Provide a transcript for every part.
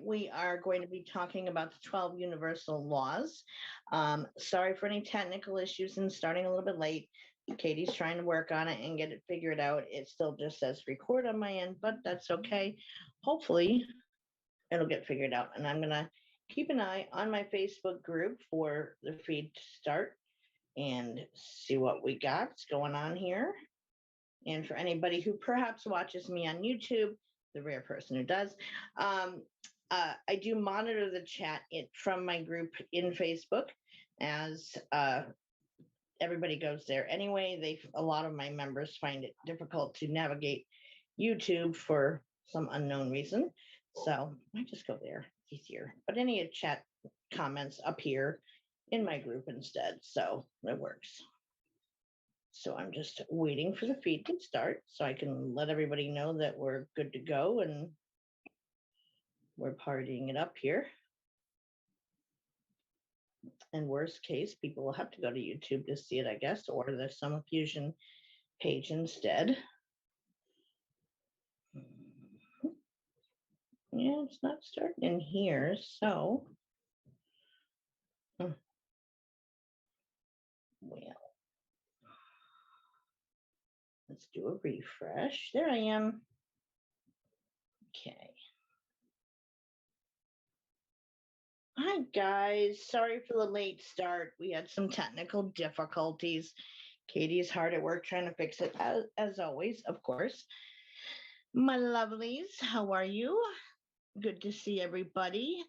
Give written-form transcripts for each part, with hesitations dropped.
We are going to be talking about the 12 universal laws. Sorry for any technical issues and starting a little bit late. Katie's trying to work on it and get it figured out. It still just says record on my end, but that's okay. Hopefully it'll get figured out. And I'm going to keep an eye on my Facebook group for the feed to start and see what we got going on here. And for anybody who perhaps watches me on YouTube, the rare person who does, I do monitor the chat from my group in Facebook as everybody goes there. Anyway, a lot of my members find it difficult to navigate YouTube for some unknown reason. So I just go there, easier. But any chat comments up here in my group instead. So it works. So I'm just waiting for the feed to start so I can let everybody know that we're good to go and we're partying it up here. And worst case, people will have to go to YouTube to see it, I guess, or the Soma Fusion page instead. Yeah, it's not starting in here, so. Well, let's do a refresh. There I am. Okay. Hi, guys. Sorry for the late start. We had some technical difficulties. Katie's hard at work trying to fix it, as always, of course. My lovelies, how are you? Good to see everybody.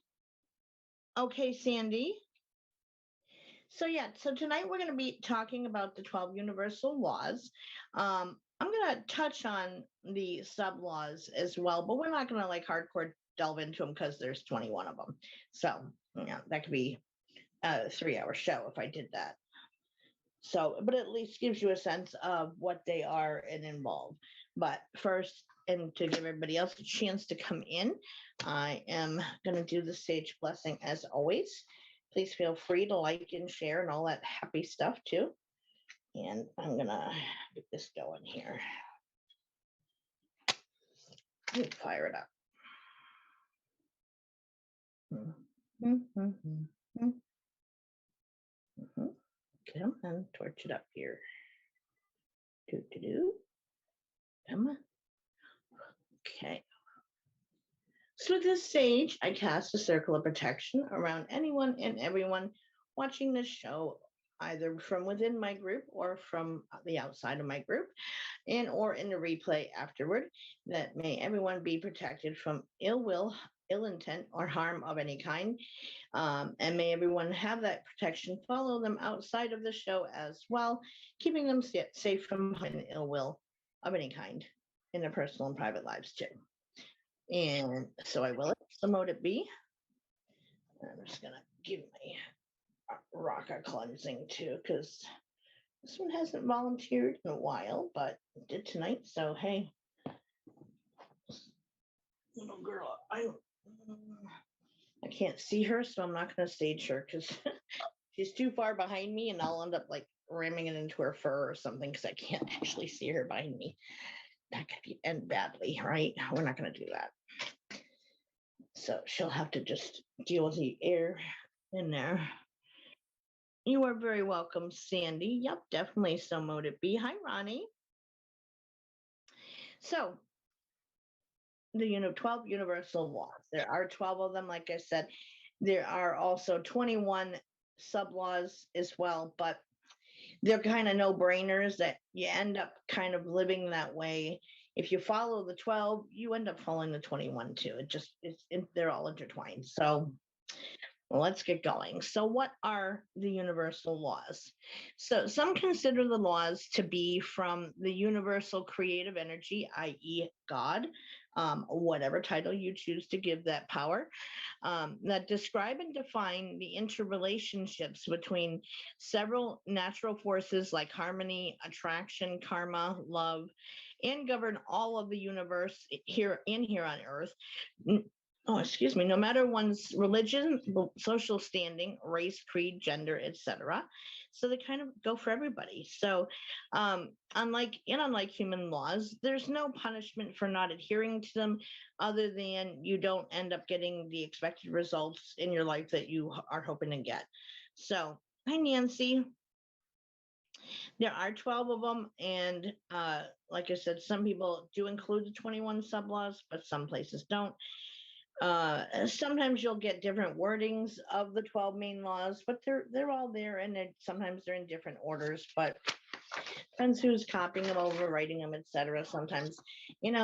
Okay, Sandy. So tonight we're going to be talking about the 12 universal laws. I'm going to touch on the sub laws as well, but we're not going to like hardcore delve into them because there's 21 of them. So that could be a 3-hour show if I did that. So, but at least gives you a sense of what they are and involve. But first, and to give everybody else a chance to come in, I am going to do the sage blessing as always. Please feel free to like and share and all that happy stuff too. And I'm going to get this going here. Fire it up. Come on, torch it up here. Come on. Okay. So with this sage, I cast a circle of protection around anyone and everyone watching this show, either from within my group or from the outside of my group, and or in the replay afterward, that may everyone be protected from ill will, ill intent, or harm of any kind. And may everyone have that protection follow them outside of the show as well, keeping them safe from ill will of any kind in their personal and private lives too. And so I will emote it be. I'm just gonna give my rock a cleansing too, because this one hasn't volunteered in a while, but it did tonight. So hey, little girl, I can't see her, so I'm not gonna stage her because she's too far behind me, and I'll end up like ramming it into her fur or something because I can't actually see her behind me. That could end badly, right? We're not going to do that. So she'll have to just deal with the air in there. You are very welcome, Sandy. Yep, definitely so mote it be. Hi, Ronnie. So the 12 universal laws. There are 12 of them, like I said. There are also 21 sub laws as well, but they're kind of no-brainers that you end up kind of living that way. If you follow the 12, you end up following the 21 too. They're all intertwined. So let's get going. So what are the universal laws? So some consider the laws to be from the universal creative energy, i.e. God, whatever title you choose to give that power, that describe and define the interrelationships between several natural forces like harmony, attraction, karma, love, and govern all of the universe here on Earth, excuse me, no matter one's religion, social standing, race, creed, gender, etc. So they kind of go for everybody. So unlike human laws, there's no punishment for not adhering to them other than you don't end up getting the expected results in your life that you are hoping to get. So, hi, Nancy. There are 12 of them, and like I said, some people do include the 21 sub-laws, but some places don't. Sometimes you'll get different wordings of the 12 main laws, but they're all there, and sometimes they're in different orders, but depends who's copying them, overwriting them, etc. Sometimes,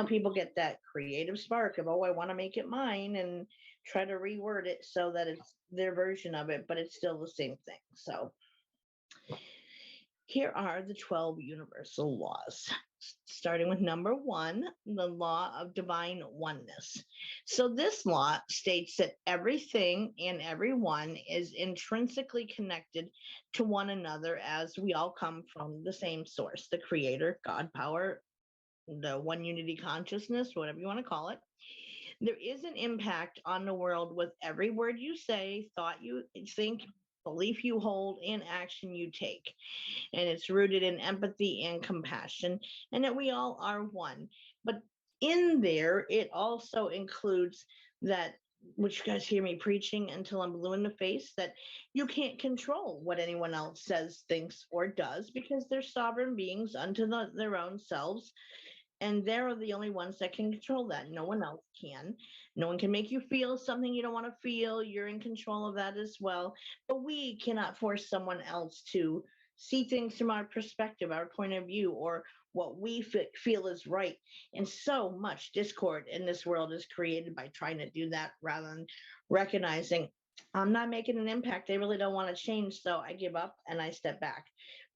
people get that creative spark of, oh, I want to make it mine, and try to reword it so that it's their version of it, but it's still the same thing. So here are the 12 universal laws, starting with number 1, the Law of Divine Oneness. So this law states that everything and everyone is intrinsically connected to one another, as we all come from the same source, the Creator, God power, the one unity consciousness, whatever you want to call it. There is an impact on the world with every word you say, thought you think, belief you hold, and action you take. And it's rooted in empathy and compassion, and that we all are one. But in there, it also includes that, which you guys hear me preaching until I'm blue in the face, that you can't control what anyone else says, thinks, or does, because they're sovereign beings unto their own selves. And they're the only ones that can control that. No one else can. No one can make you feel something you don't want to feel. You're in control of that as well. But we cannot force someone else to see things from our perspective, our point of view, or what we feel is right. And so much discord in this world is created by trying to do that rather than recognizing I'm not making an impact. They really don't want to change. So I give up and I step back.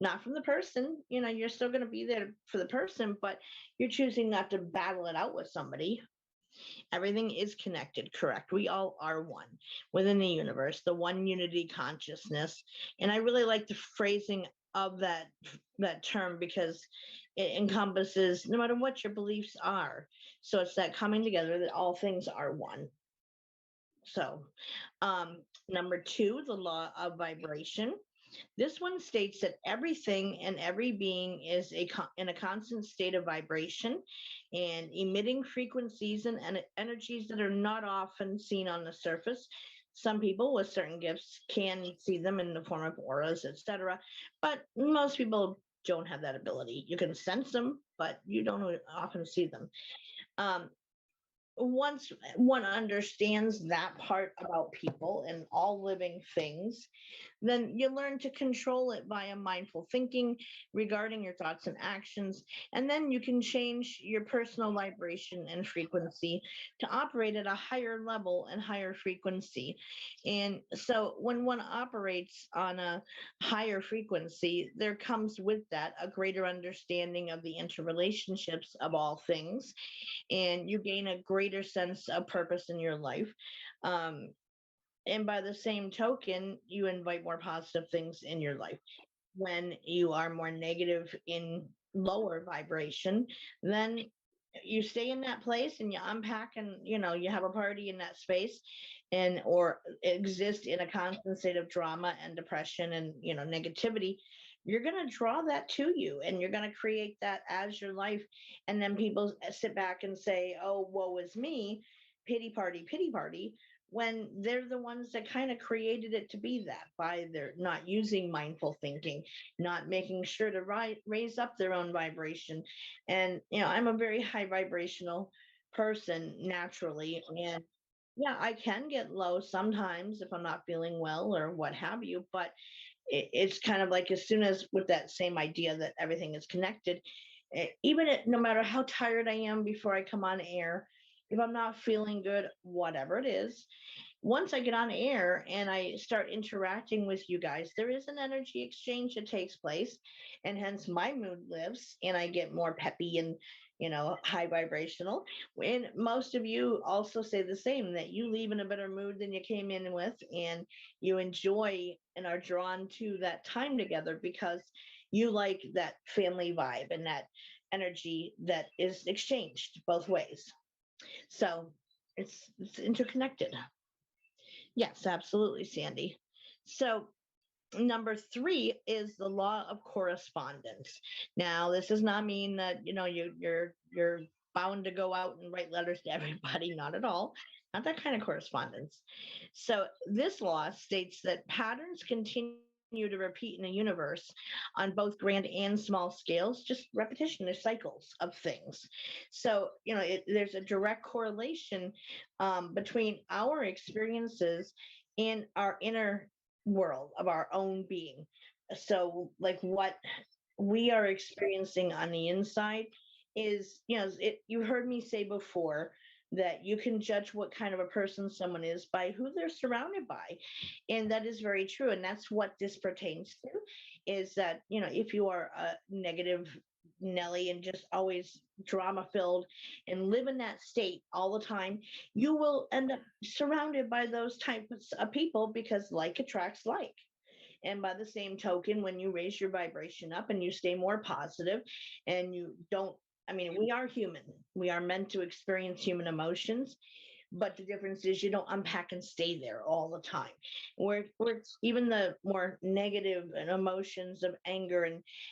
Not from the person, you're still going to be there for the person, but you're choosing not to battle it out with somebody. Everything is connected, correct? We all are one within the universe, the one unity consciousness. And I really like the phrasing of that term because it encompasses no matter what your beliefs are. So it's that coming together that all things are one. So, number 2, the law of vibration. This one states that everything and every being is in a constant state of vibration and emitting frequencies and energies that are not often seen on the surface. Some people with certain gifts can see them in the form of auras, etc., but most people don't have that ability. You can sense them, but you don't often see them. Once one understands that part about people and all living things, then you learn to control it via mindful thinking regarding your thoughts and actions. And then you can change your personal vibration and frequency to operate at a higher level and higher frequency. And so when one operates on a higher frequency, there comes with that a greater understanding of the interrelationships of all things, and you gain a greater sense of purpose in your life. And by the same token, you invite more positive things in your life. When you are more negative in lower vibration, then you stay in that place and you unpack and you have a party in that space and or exist in a constant state of drama and depression and negativity. You're going to draw that to you and you're going to create that as your life. And then people sit back and say, oh, woe is me, pity party, when they're the ones that kind of created it to be that by their not using mindful thinking, not making sure to raise up their own vibration. And I'm a very high vibrational person naturally, and yeah, I can get low sometimes if I'm not feeling well or what have you, but it's kind of like as soon as with that same idea that everything is connected, even no matter how tired I am before I come on air, if I'm not feeling good, whatever it is, once I get on air and I start interacting with you guys, there is an energy exchange that takes place, and hence my mood lifts and I get more peppy and high vibrational. And most of you also say the same, that you leave in a better mood than you came in with, and you enjoy and are drawn to that time together because you like that family vibe and that energy that is exchanged both ways. So It's interconnected. Yes, absolutely, Sandy. So number 3 is the law of correspondence. Now, this does not mean that you're bound to go out and write letters to everybody. Not at all. Not that kind of correspondence. So this law states that patterns continue to repeat in the universe on both grand and small scales, just repetition, there's cycles of things. So there's a direct correlation between our experiences and our inner world of our own being. So like what we are experiencing on the inside is, you heard me say before that you can judge what kind of a person someone is by who they're surrounded by. And that is very true. And that's what this pertains to, is that, if you are a negative Nelly and just always drama filled and live in that state all the time, you will end up surrounded by those types of people, because like attracts like. And by the same token, when you raise your vibration up and you stay more positive and you don't, we are human. We are meant to experience human emotions. But the difference is you don't unpack and stay there all the time. Where even the more negative emotions of anger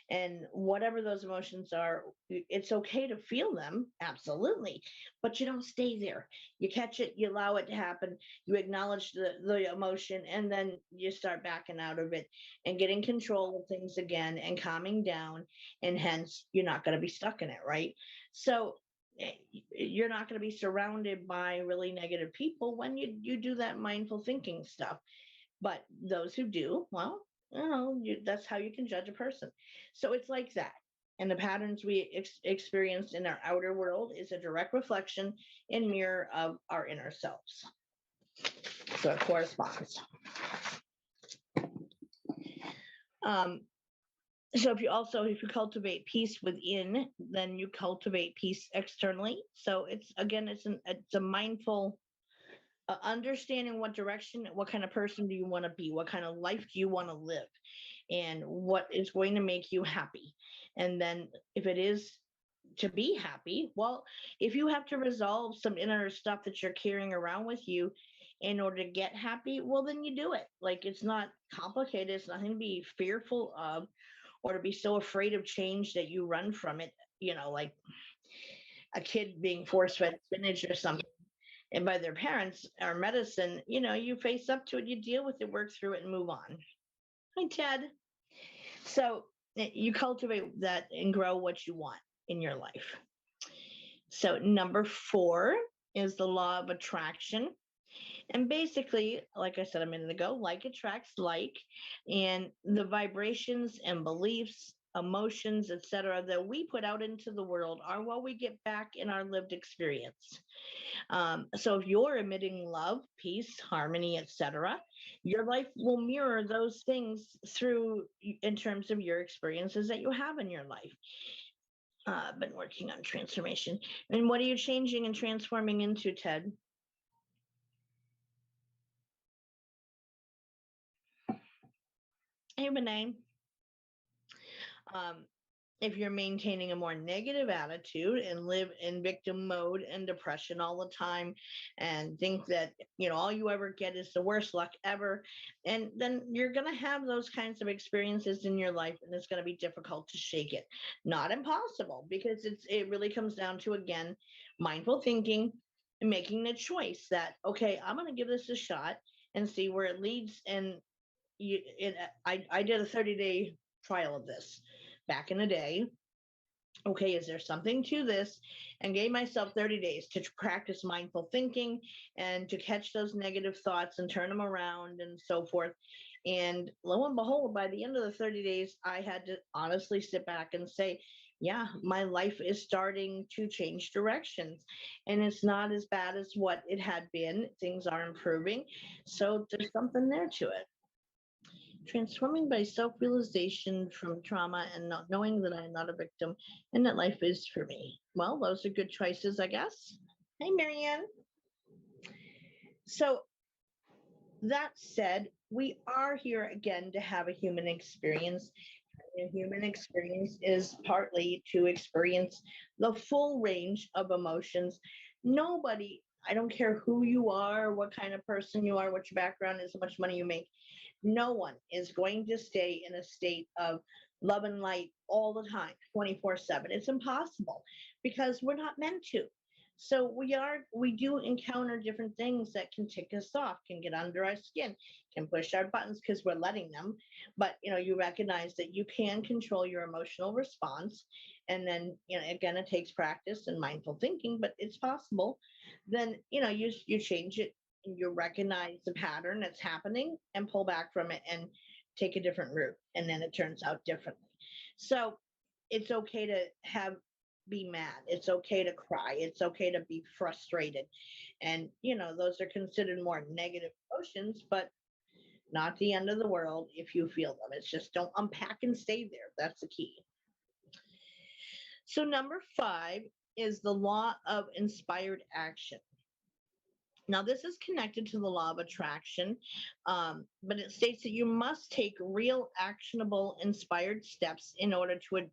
and whatever those emotions are, it's okay to feel them, absolutely, but you don't stay there. You catch it, you allow it to happen, you acknowledge the emotion, and then you start backing out of it and getting control of things again and calming down, and hence you're not going to be stuck in it, right? So you're not going to be surrounded by really negative people when you do that mindful thinking stuff. But those who do, well, that's how you can judge a person. So it's like that. And the patterns we experience in our outer world is a direct reflection and mirror of our inner selves. So it corresponds. So if you cultivate peace within, then you cultivate peace externally. So it's a mindful understanding what direction, what kind of person do you want to be, what kind of life do you want to live, and what is going to make you happy. And then if it is to be happy, well, if you have to resolve some inner stuff that you're carrying around with you in order to get happy, well, then you do it. Like, it's not complicated. It's nothing to be fearful of or to be so afraid of change that you run from it, like a kid being force-fed spinach or something, and by their parents or medicine, you face up to it, you deal with it, work through it, and move on. Hi, Ted. So you cultivate that and grow what you want in your life. So number 4 is the law of attraction. And basically, like I said a minute ago, like attracts like, and the vibrations and beliefs, emotions, etc., that we put out into the world are what we get back in our lived experience. So if you're emitting love, peace, harmony, etc., your life will mirror those things through in terms of your experiences that you have in your life. I've been working on transformation. And what are you changing and transforming into, Ted? Hey, Renee. If you're maintaining a more negative attitude and live in victim mode and depression all the time and think that, all you ever get is the worst luck ever, and then you're going to have those kinds of experiences in your life, and it's going to be difficult to shake it. Not impossible, because it really comes down to, again, mindful thinking and making the choice that, okay, I'm going to give this a shot and see where it leads. And I did a 30-day trial of this back in the day. Okay, is there something to this? And gave myself 30 days to practice mindful thinking and to catch those negative thoughts and turn them around and so forth. And lo and behold, by the end of the 30 days, I had to honestly sit back and say, yeah, my life is starting to change directions, and it's not as bad as what it had been. Things are improving. So there's something there to it. Transforming by self-realization from trauma and not knowing that I'm not a victim and that life is for me. Well, those are good choices, I guess. Hey, Marianne. So that said, we are here again to have a human experience. A human experience is partly to experience the full range of emotions. Nobody I don't care who you are, what kind of person you are, what your background is, how much money you make. No one is going to stay in a state of love and light all the time, 24/7. It's impossible because we're not meant to. So we do encounter different things that can tick us off, can get under our skin, can push our buttons because we're letting them. But you recognize that you can control your emotional response. And then, again, it takes practice and mindful thinking, but it's possible. Then, you change it, you recognize the pattern that's happening and pull back from it and take a different route, and then it turns out differently. So it's okay to be mad, it's okay to cry, it's okay to be frustrated, and those are considered more negative emotions, but not the end of the world if you feel them. It's just don't unpack and stay there. That's the key. So number 5 is the law of inspired action. Now, this is connected to the law of attraction, but it states that you must take real, actionable, inspired steps in order to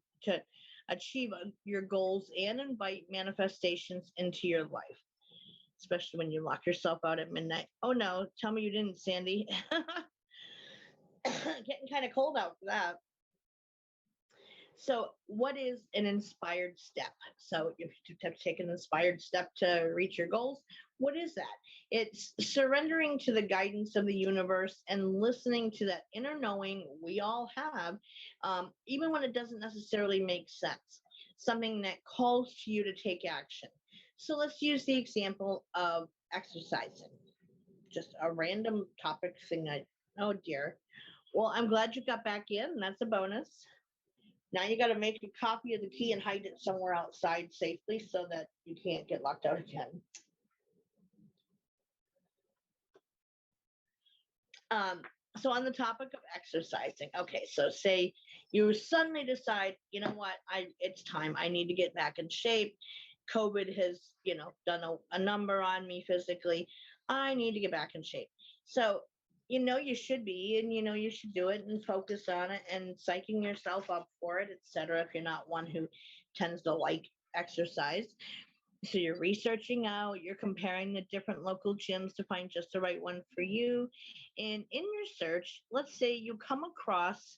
achieve your goals and invite manifestations into your life, especially when you lock yourself out at midnight. Oh, no, tell me you didn't, Sandy. Getting kind of cold out for that. So what is an inspired step? So if you have to take an inspired step to reach your goals, what is that? It's surrendering to the guidance of the universe and listening to that inner knowing we all have, even when it doesn't necessarily make sense, something that calls to you to take action. So let's use the example of exercising, just a random topic thing. Oh dear. Well, I'm glad you got back in. That's a bonus. Now you got to make a copy of the key and hide it somewhere outside safely so that you can't get locked out again. So on the topic of exercising, okay, so say you suddenly decide, you know what, it's time. I need to get back in shape. COVID has, done a number on me physically. I need to get back in shape. So you should be, and you should do it and focus on it and psyching yourself up for it, etc. If you're not one who tends to like exercise. So you're researching out, you're comparing the different local gyms to find just the right one for you. And in your search, let's say you come across,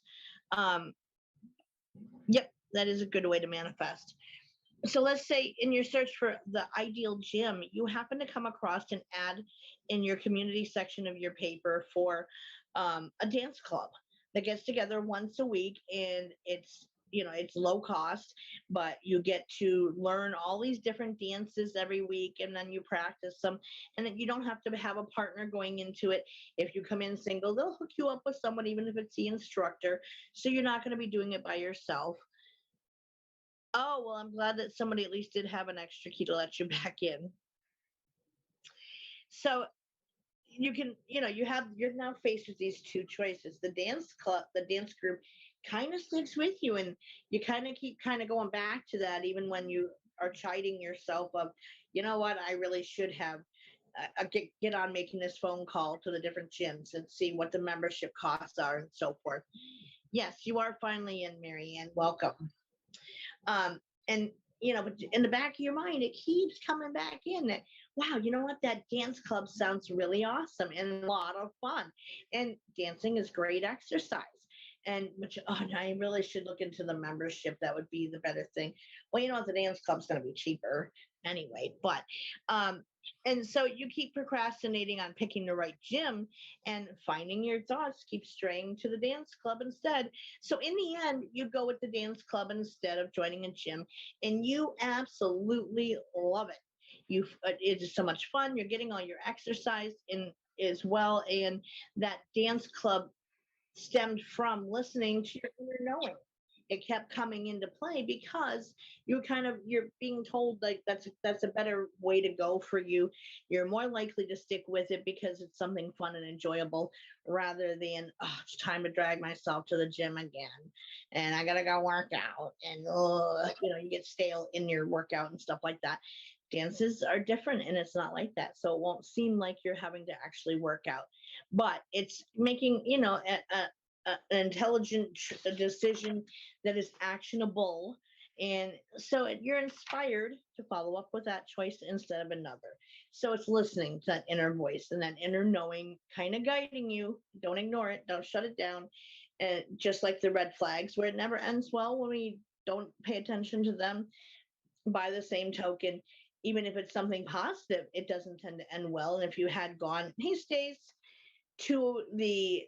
yep, that is a good way to manifest. So let's say in your search for the ideal gym, you happen to come across an ad in your community section of your paper for a dance club that gets together once a week, and it's low cost, but you get to learn all these different dances every week, and then you practice them, and then you don't have to have a partner going into it. If you come in single, they'll hook you up with someone, even if it's the instructor, so you're not going to be doing it by yourself. Oh, well, I'm glad that somebody at least did have an extra key to let you back in. So you can, you're now faced with these two choices. The dance club, the dance group kind of sticks with you, and you kind of keep kind of going back to that, even when you are chiding yourself of, you know what, I really should have get on making this phone call to the different gyms and see what the membership costs are and so forth. Yes, you are finally in, Mary Ann. Welcome. And but in the back of your mind, it keeps coming back in that, wow, you know what, that dance club sounds really awesome and a lot of fun, and dancing is great exercise. And I really should look into the membership. That would be the better thing. Well, the dance club's going to be cheaper anyway, but and so you keep procrastinating on picking the right gym, and finding your thoughts keep straying to the dance club instead. So in the end, you go with the dance club instead of joining a gym, and you absolutely love it. It is so much fun. You're getting all your exercise in as well, and that dance club stemmed from listening to your inner knowing. It kept coming into play because you're being told like that's a better way to go for you. You're more likely to stick with it because it's something fun and enjoyable, rather than, oh, it's time to drag myself to the gym again and I gotta go work out, and you get stale in your workout and stuff like that. Dances are different, and it's not like that, so it won't seem like you're having to actually work out, but it's making an intelligent decision that is actionable And so you're inspired to follow up with that choice instead of another. So it's listening to that inner voice and that inner knowing kind of guiding you. Don't ignore it, don't shut it down. And just like the red flags, where it never ends well when we don't pay attention to them. By the same token, even if it's something positive, it doesn't tend to end well. And if you had gone, he stays to the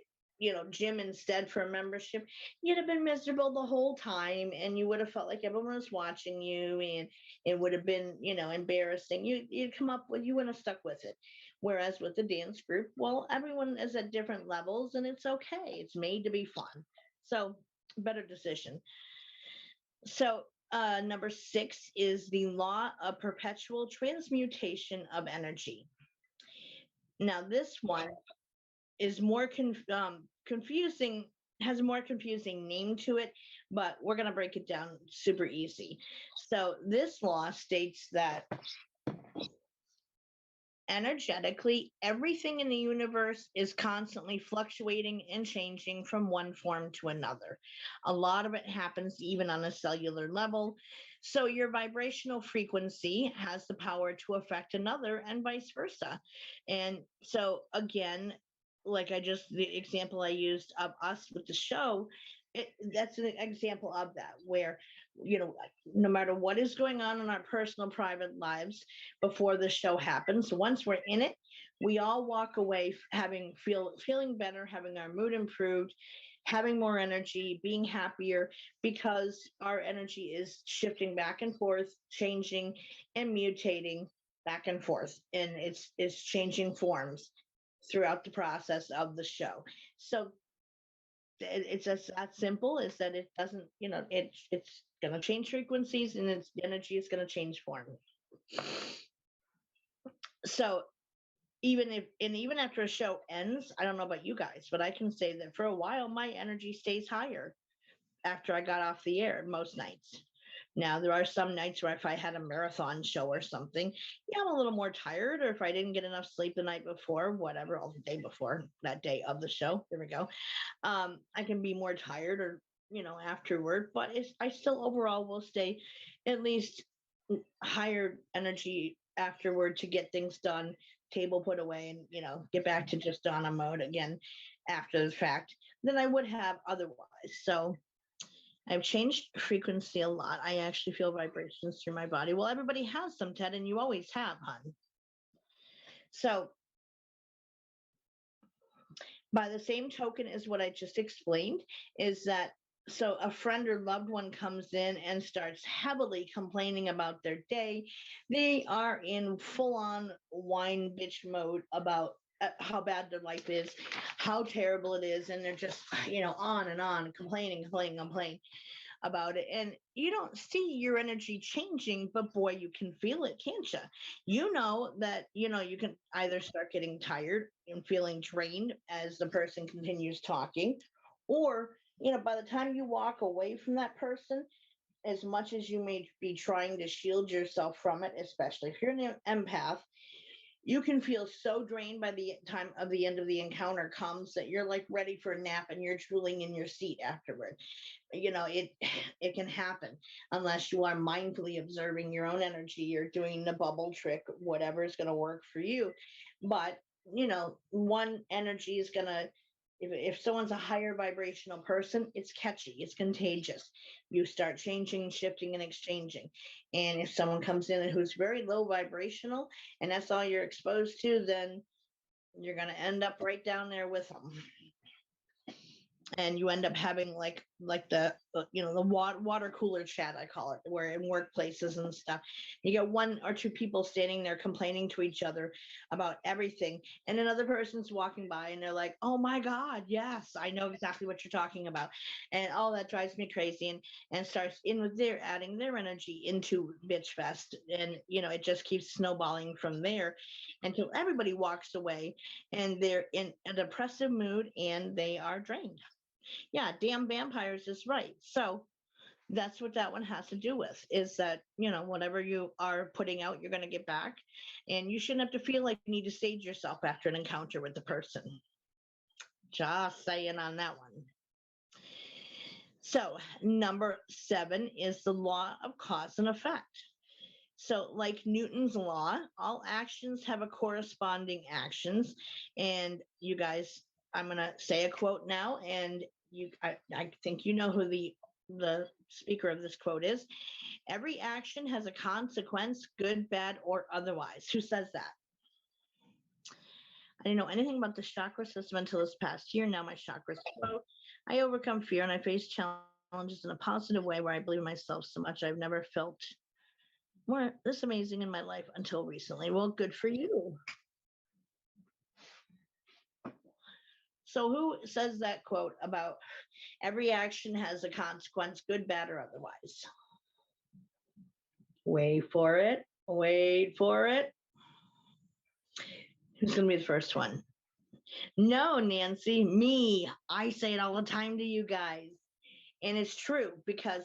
gym instead for a membership, you'd have been miserable the whole time, and you would have felt like everyone was watching you, and it would have been embarrassing. You'd come up with, you wouldn't have stuck with it. Whereas with the dance group, well, everyone is at different levels, and it's okay, it's made to be fun. So better decision. So number 6 is the law of perpetual transmutation of energy. Now this one is more confusing, has a more confusing name to it, but we're going to break it down super easy. So this law states that energetically, everything in the universe is constantly fluctuating and changing from one form to another. A lot of it happens even on a cellular level. So your vibrational frequency has the power to affect another and vice versa. And so again, like the example I used of us with the show, that's an example of that, where no matter what is going on in our personal private lives before the show happens, once we're in it, we all walk away feeling better, having our mood improved, having more energy, being happier, because our energy is shifting back and forth, changing and mutating back and forth, and it's changing forms throughout the process of the show. So it's just that simple, is that it doesn't, it's going to change frequencies, and its energy is going to change form. So even after a show ends, I don't know about you guys, but I can say that for a while my energy stays higher after I got off the air most nights. Now, there are some nights where if I had a marathon show or something, yeah, I'm a little more tired, or if I didn't get enough sleep the night before, whatever, or the day before, that day of the show, there we go. I can be more tired, or, afterward, but I still overall will stay at least higher energy afterward to get things done, table put away, and, get back to just Donna mode again after the fact than I would have otherwise. So I've changed frequency a lot. I actually feel vibrations through my body. Well, everybody has them, Ted, and you always have, hon. So by the same token as what I just explained, is that so a friend or loved one comes in and starts heavily complaining about their day, they are in full-on whine bitch mode about how bad their life is, how terrible it is, and they're just on and on, complaining about it, and you don't see your energy changing, but boy, you can feel it, can't you? You know that you can either start getting tired and feeling drained as the person continues talking, or by the time you walk away from that person, as much as you may be trying to shield yourself from it, especially if you're an empath, you can feel so drained by the time of the end of the encounter comes that you're like ready for a nap, and you're drooling in your seat afterward. It can happen unless you are mindfully observing your own energy or doing the bubble trick, whatever is going to work for you. But one energy is going to, if someone's a higher vibrational person, it's catchy, it's contagious. You start changing, shifting, and exchanging. And if someone comes in who's very low vibrational, and that's all you're exposed to, then you're going to end up right down there with them. And you end up having like the the water cooler chat, I call it, where in workplaces and stuff, you get one or two people standing there complaining to each other about everything, and another person's walking by and they're like, oh my god, yes, I know exactly what you're talking about, and all that drives me crazy, and starts in with their adding their energy into bitch fest, and it just keeps snowballing from there until everybody walks away and they're in a depressive mood and they are drained. Yeah, damn vampires is right. So that's what that one has to do with, is that, whatever you are putting out, you're going to get back. And you shouldn't have to feel like you need to sage yourself after an encounter with the person. Just saying on that one. So number 7 is the law of cause and effect. So like Newton's law, all actions have a corresponding actions. And you guys, I'm going to say a quote now, and I think you know who the speaker of this quote is. Every action has a consequence, good, bad, or otherwise. Who says that? I didn't know anything about the chakra system until this past year. Now my chakras flow. I overcome fear and I face challenges in a positive way where I believe in myself so much. I've never felt more this amazing in my life until recently. Well, good for you. So who says that quote about every action has a consequence, good, bad, or otherwise? Wait for it. Wait for it. Who's going to be the first one? No, Nancy, me. I say it all the time to you guys. And it's true because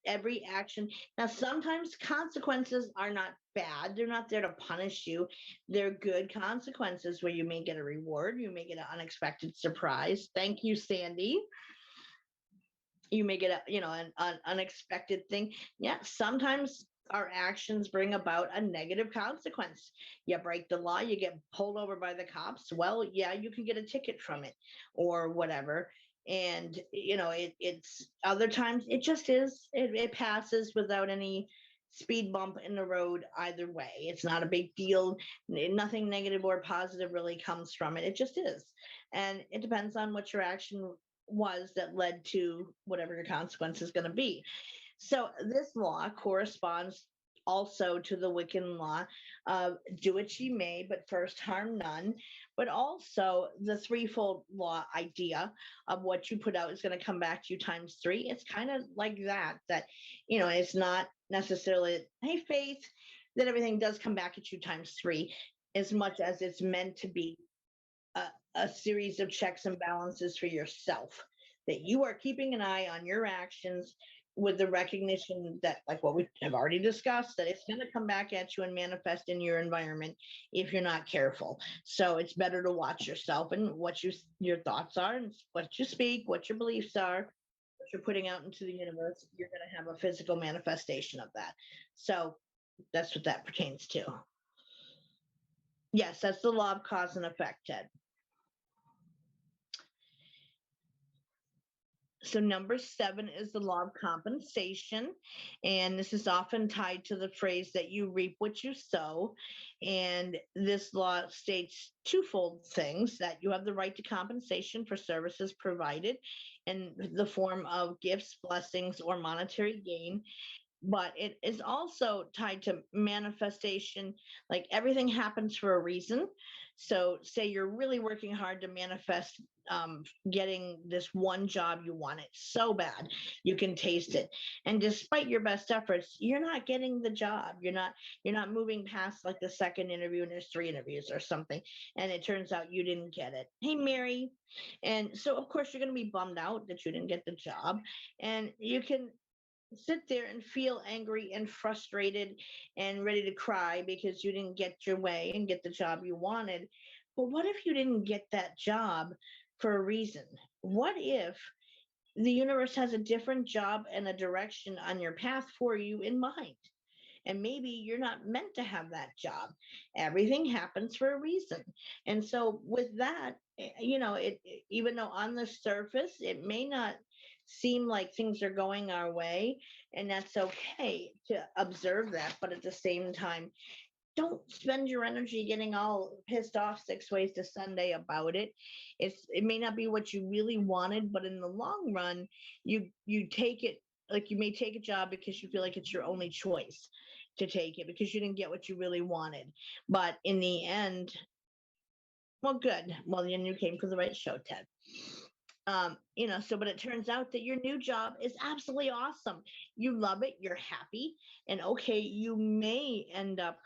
every action, now sometimes consequences are not bad. They're not there to punish you. They're good consequences where you may get a reward. You may get an unexpected surprise. Thank you, Sandy. You may get an unexpected thing. Yeah, sometimes our actions bring about a negative consequence. You break the law, you get pulled over by the cops. Well, yeah, you can get a ticket from it or whatever. And it's other times it just is. It passes without any speed bump in the road either way. It's not a big deal. Nothing negative or positive really comes from it. It just is. And it depends on what your action was that led to whatever your consequence is going to be. So this law corresponds also to the Wiccan law of do what ye may, but first harm none. But also the threefold law idea of what you put out is going to come back to you times 3. It's kind of like that, it's not necessarily, hey, faith, that everything does come back at you times 3, as much as it's meant to be a series of checks and balances for yourself, that you are keeping an eye on your actions with the recognition that, like what we have already discussed, that it's going to come back at you and manifest in your environment if you're not careful. So it's better to watch yourself and what your thoughts are and what you speak, what your beliefs are, what you're putting out into the universe. You're going to have a physical manifestation of that. So that's what that pertains to. Yes, that's the law of cause and effect, Ted. So number 7 is the law of compensation. And this is often tied to the phrase that you reap what you sow. And this law states twofold things: that you have the right to compensation for services provided in the form of gifts, blessings, or monetary gain. But it is also tied to manifestation. Like everything happens for a reason. So say you're really working hard to manifest getting this one job you wanted so bad, you can taste it, and despite your best efforts, you're not getting the job. You're not moving past like the second interview, and there's 3 interviews or something, and it turns out you didn't get it. Hey, Mary. And so of course you're going to be bummed out that you didn't get the job, and you can sit there and feel angry and frustrated and ready to cry because you didn't get your way and get the job you wanted. But what if you didn't get that job for a reason? What if the universe has a different job and a direction on your path for you in mind? And maybe you're not meant to have that job. Everything happens for a reason. And so with that, even though on the surface it may not seem like things are going our way, and that's okay to observe that, but at the same time, don't spend your energy getting all pissed off 6 ways to Sunday about it. It may not be what you really wanted, but in the long run, you take it. Like you may take a job because you feel like it's your only choice to take it because you didn't get what you really wanted. But in the end, well, good. Well, then you came for the right show, Ted. But it turns out that your new job is absolutely awesome. You love it. You're happy. And okay, you may end up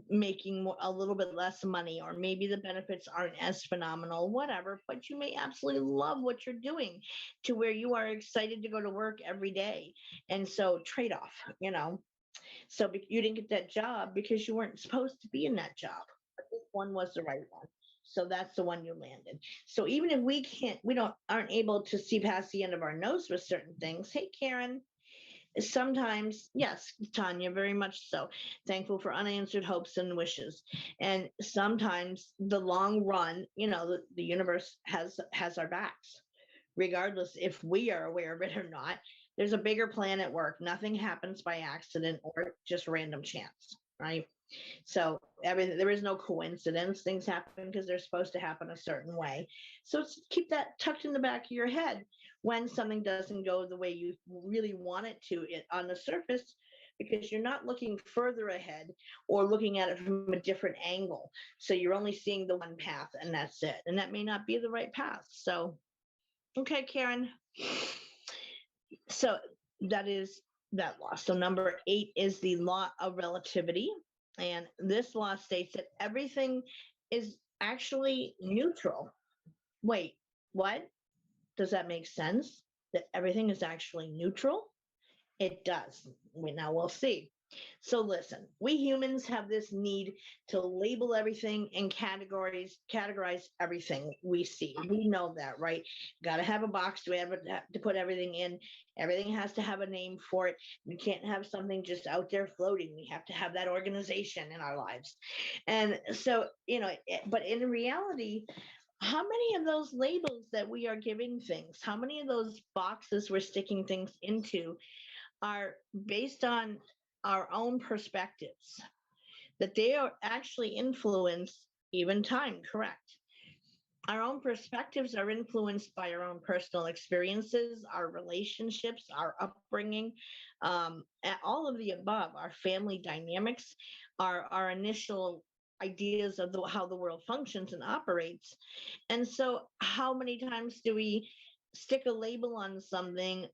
making a little bit less money, or maybe the benefits aren't as phenomenal, whatever, but you may absolutely love what you're doing to where you are excited to go to work every day. And so trade-off, so you didn't get that job because you weren't supposed to be in that job, but this one was the right one. So that's the one you landed. So even if aren't able to see past the end of our nose with certain things. Hey, Karen, sometimes, yes, Tanya, very much so. Thankful for unanswered hopes and wishes. And sometimes the long run, the universe has our backs, regardless if we are aware of it or not. There's a bigger plan at work. Nothing happens by accident or just random chance, right? So there is no coincidence. Things happen because they're supposed to happen a certain way. So keep that tucked in the back of your head when something doesn't go the way you really want it to on the surface, because you're not looking further ahead or looking at it from a different angle. So you're only seeing the one path, and that's it. And that may not be the right path. So, okay, Karen. So that is that law. So number 8 is the law of relativity. And this law states that everything is actually neutral. Wait, what? Does that make sense? That everything is actually neutral? It does. Now we'll see. So listen, we humans have this need to label everything and categorize everything we see. We know that, right? Got to have a box to put everything in. Everything has to have a name for it. We can't have something just out there floating. We have to have that organization in our lives. And so, but in reality, how many of those labels that we are giving things, how many of those boxes we're sticking things into are based on our own perspectives, that they are actually influence even time, correct? Our own perspectives are influenced by our own personal experiences, our relationships, our upbringing, all of the above, our family dynamics, our initial ideas of how the world functions and operates. And so how many times do we stick a label on something,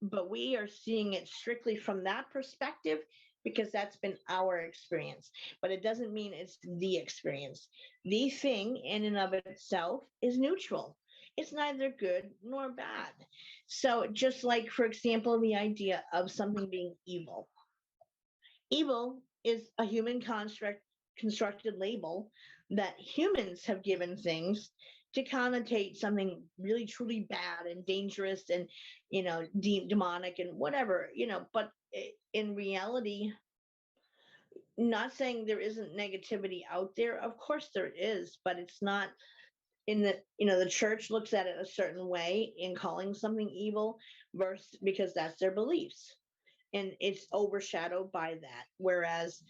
but we are seeing it strictly from that perspective because that's been our experience, but it doesn't mean it's the experience. The thing in and of itself is neutral. It's neither good nor bad. So just like, for example, the idea of something being evil. Evil is a human constructed label that humans have given things to connotate something really truly bad and dangerous and demonic and whatever, but in reality, not saying there isn't negativity out there. Of course there is, but it's not in the church looks at it a certain way in calling something evil versus because that's their beliefs, and it's overshadowed by that. Whereas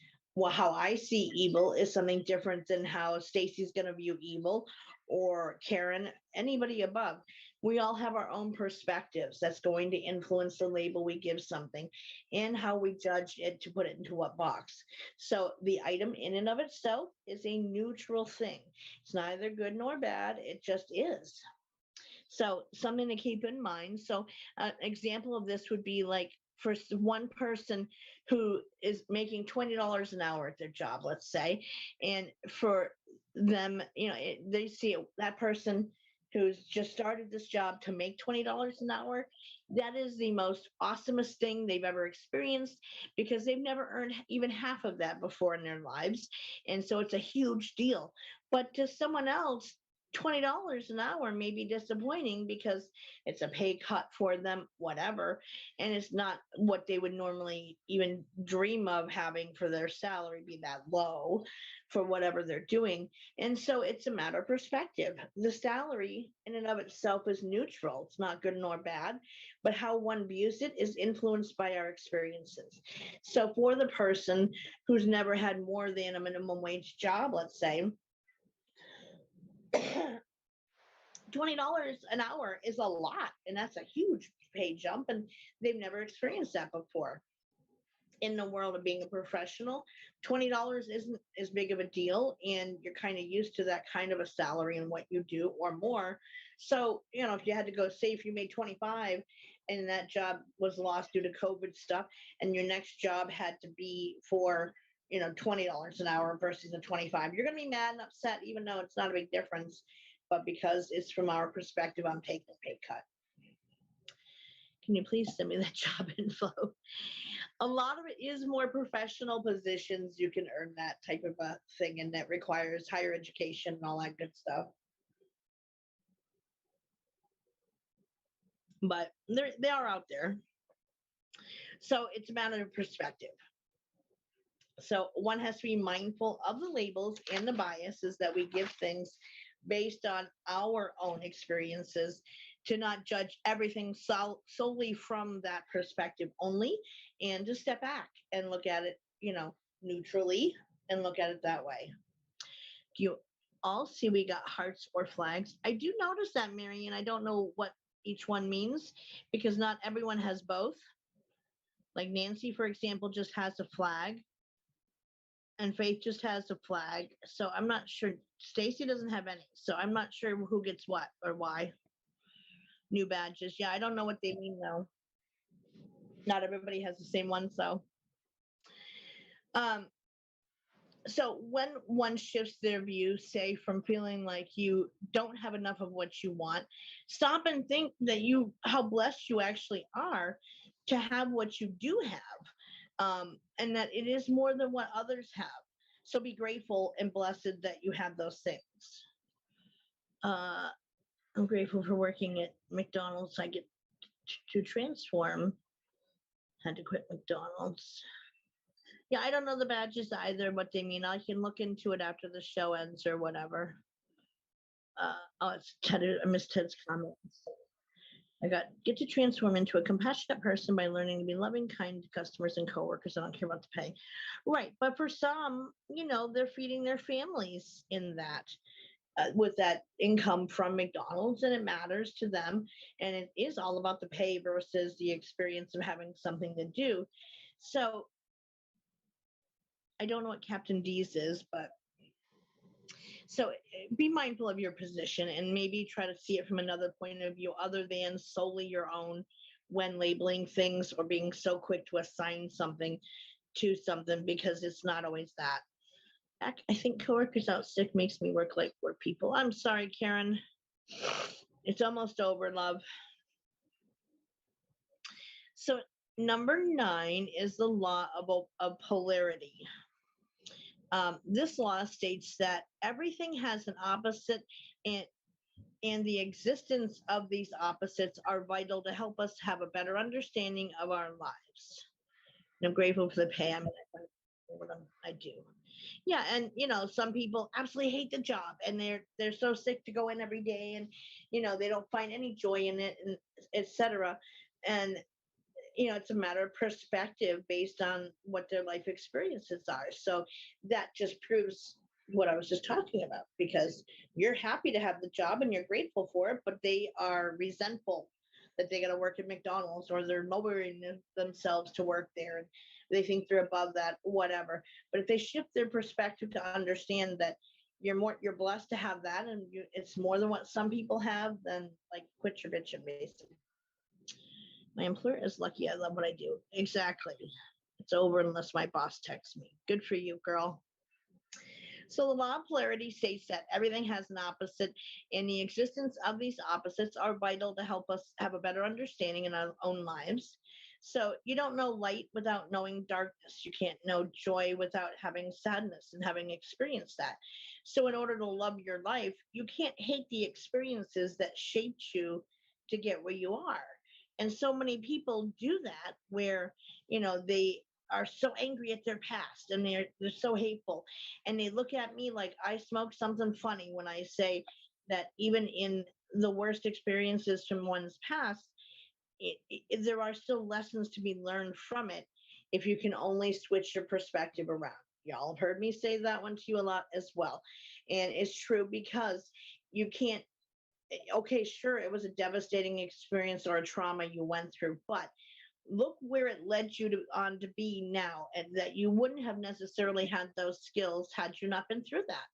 how I see evil is something different than how Stacy's going to view evil, or Karen, anybody above. We all have our own perspectives that's going to influence the label we give something and how we judge it to put it into what box. So the item in and of itself is a neutral thing. It's neither good nor bad. It just is. So something to keep in mind. So an example of this would be like, for one person who is making $20 an hour at their job, let's say, and for them, they see that person who's just started this job to make $20 an hour. That is the most awesomest thing they've ever experienced, because they've never earned even half of that before in their lives. And so it's a huge deal. But to someone else, $20 an hour may be disappointing because it's a pay cut for them, whatever, and it's not what they would normally even dream of having for their salary be that low for whatever they're doing. And so it's a matter of perspective. The salary in and of itself is neutral. It's not good nor bad, but how one views it is influenced by our experiences. So for the person who's never had more than a minimum wage job, let's say, $20 an hour is a lot, and that's a huge pay jump, and they've never experienced that before. In the world of being a professional, $20 isn't as big of a deal, and you're kind of used to that kind of a salary and what you do or more. So, if you had to go, say if you made 25 and that job was lost due to COVID stuff, and your next job had to be for $20 an hour versus the 25, you're going to be mad and upset, even though it's not a big difference. But because it's from our perspective, I'm taking a pay cut. Can you please send me that job info? A lot of it is more professional positions. You can earn that type of a thing, and that requires higher education and all that good stuff. But they are out there. So it's a matter of perspective. So one has to be mindful of the labels and the biases that we give things based on our own experiences, to not judge everything solely from that perspective only, and to step back and look at it, neutrally, and look at it that way. Do you all see we got hearts or flags? I do notice that, Mary, and I don't know what each one means, because not everyone has both. Like Nancy, for example, just has a flag, and Faith just has a flag. So I'm not sure. Stacy doesn't have any. So I'm not sure who gets what or why. New badges. Yeah, I don't know what they mean though. Not everybody has the same one. So when one shifts their view, say from feeling like you don't have enough of what you want, stop and think that how blessed you actually are to have what you do have, and that it is more than what others have. So be grateful and blessed that you have those things. I'm grateful for working at McDonald's. I get to transform. Had to quit McDonald's. Yeah, I don't know the badges either, what they mean. I can look into it after the show ends or whatever. It's Ted. I missed Ted's comments. I get to transform into a compassionate person by learning to be loving, kind to customers and coworkers. I don't care about the pay. Right. But for some, they're feeding their families in that, with that income from McDonald's, and it matters to them. And it is all about the pay versus the experience of having something to do. So I don't know what Captain D's is, but so be mindful of your position and maybe try to see it from another point of view other than solely your own when labeling things or being so quick to assign something to something, because it's not always that. I think coworkers out sick makes me work like we're people. I'm sorry, Karen. It's almost over, love. So number 9 is the law of polarity. This law states that everything has an opposite, and the existence of these opposites are vital to help us have a better understanding of our lives. And I'm grateful for the pay. I do. Yeah, and some people absolutely hate the job, and they're so sick to go in every day, and they don't find any joy in it, and etc. And it's a matter of perspective based on what their life experiences are. So that just proves what I was just talking about, because you're happy to have the job and you're grateful for it, but they are resentful that they got to work at McDonald's, or they're lowering themselves to work there, and they think they're above that, whatever. But if they shift their perspective to understand that you're blessed to have that, and it's more than what some people have, then like quit your bitching, basically. My employer is lucky I love what I do. Exactly. It's over unless my boss texts me. Good for you, girl. So the law of polarity states that everything has an opposite, and the existence of these opposites are vital to help us have a better understanding in our own lives. So you don't know light without knowing darkness. You can't know joy without having sadness and having experienced that. So in order to love your life, you can't hate the experiences that shaped you to get where you are. And so many people do that, where, they are so angry at their past, and they're so hateful. And they look at me like I smoked something funny when I say that even in the worst experiences from one's past, there are still lessons to be learned from it if you can only switch your perspective around. Y'all have heard me say that one to you a lot as well. And it's true, because you can't, okay, sure, it was a devastating experience or a trauma you went through, but look where it led you on to be now, and that you wouldn't have necessarily had those skills had you not been through that.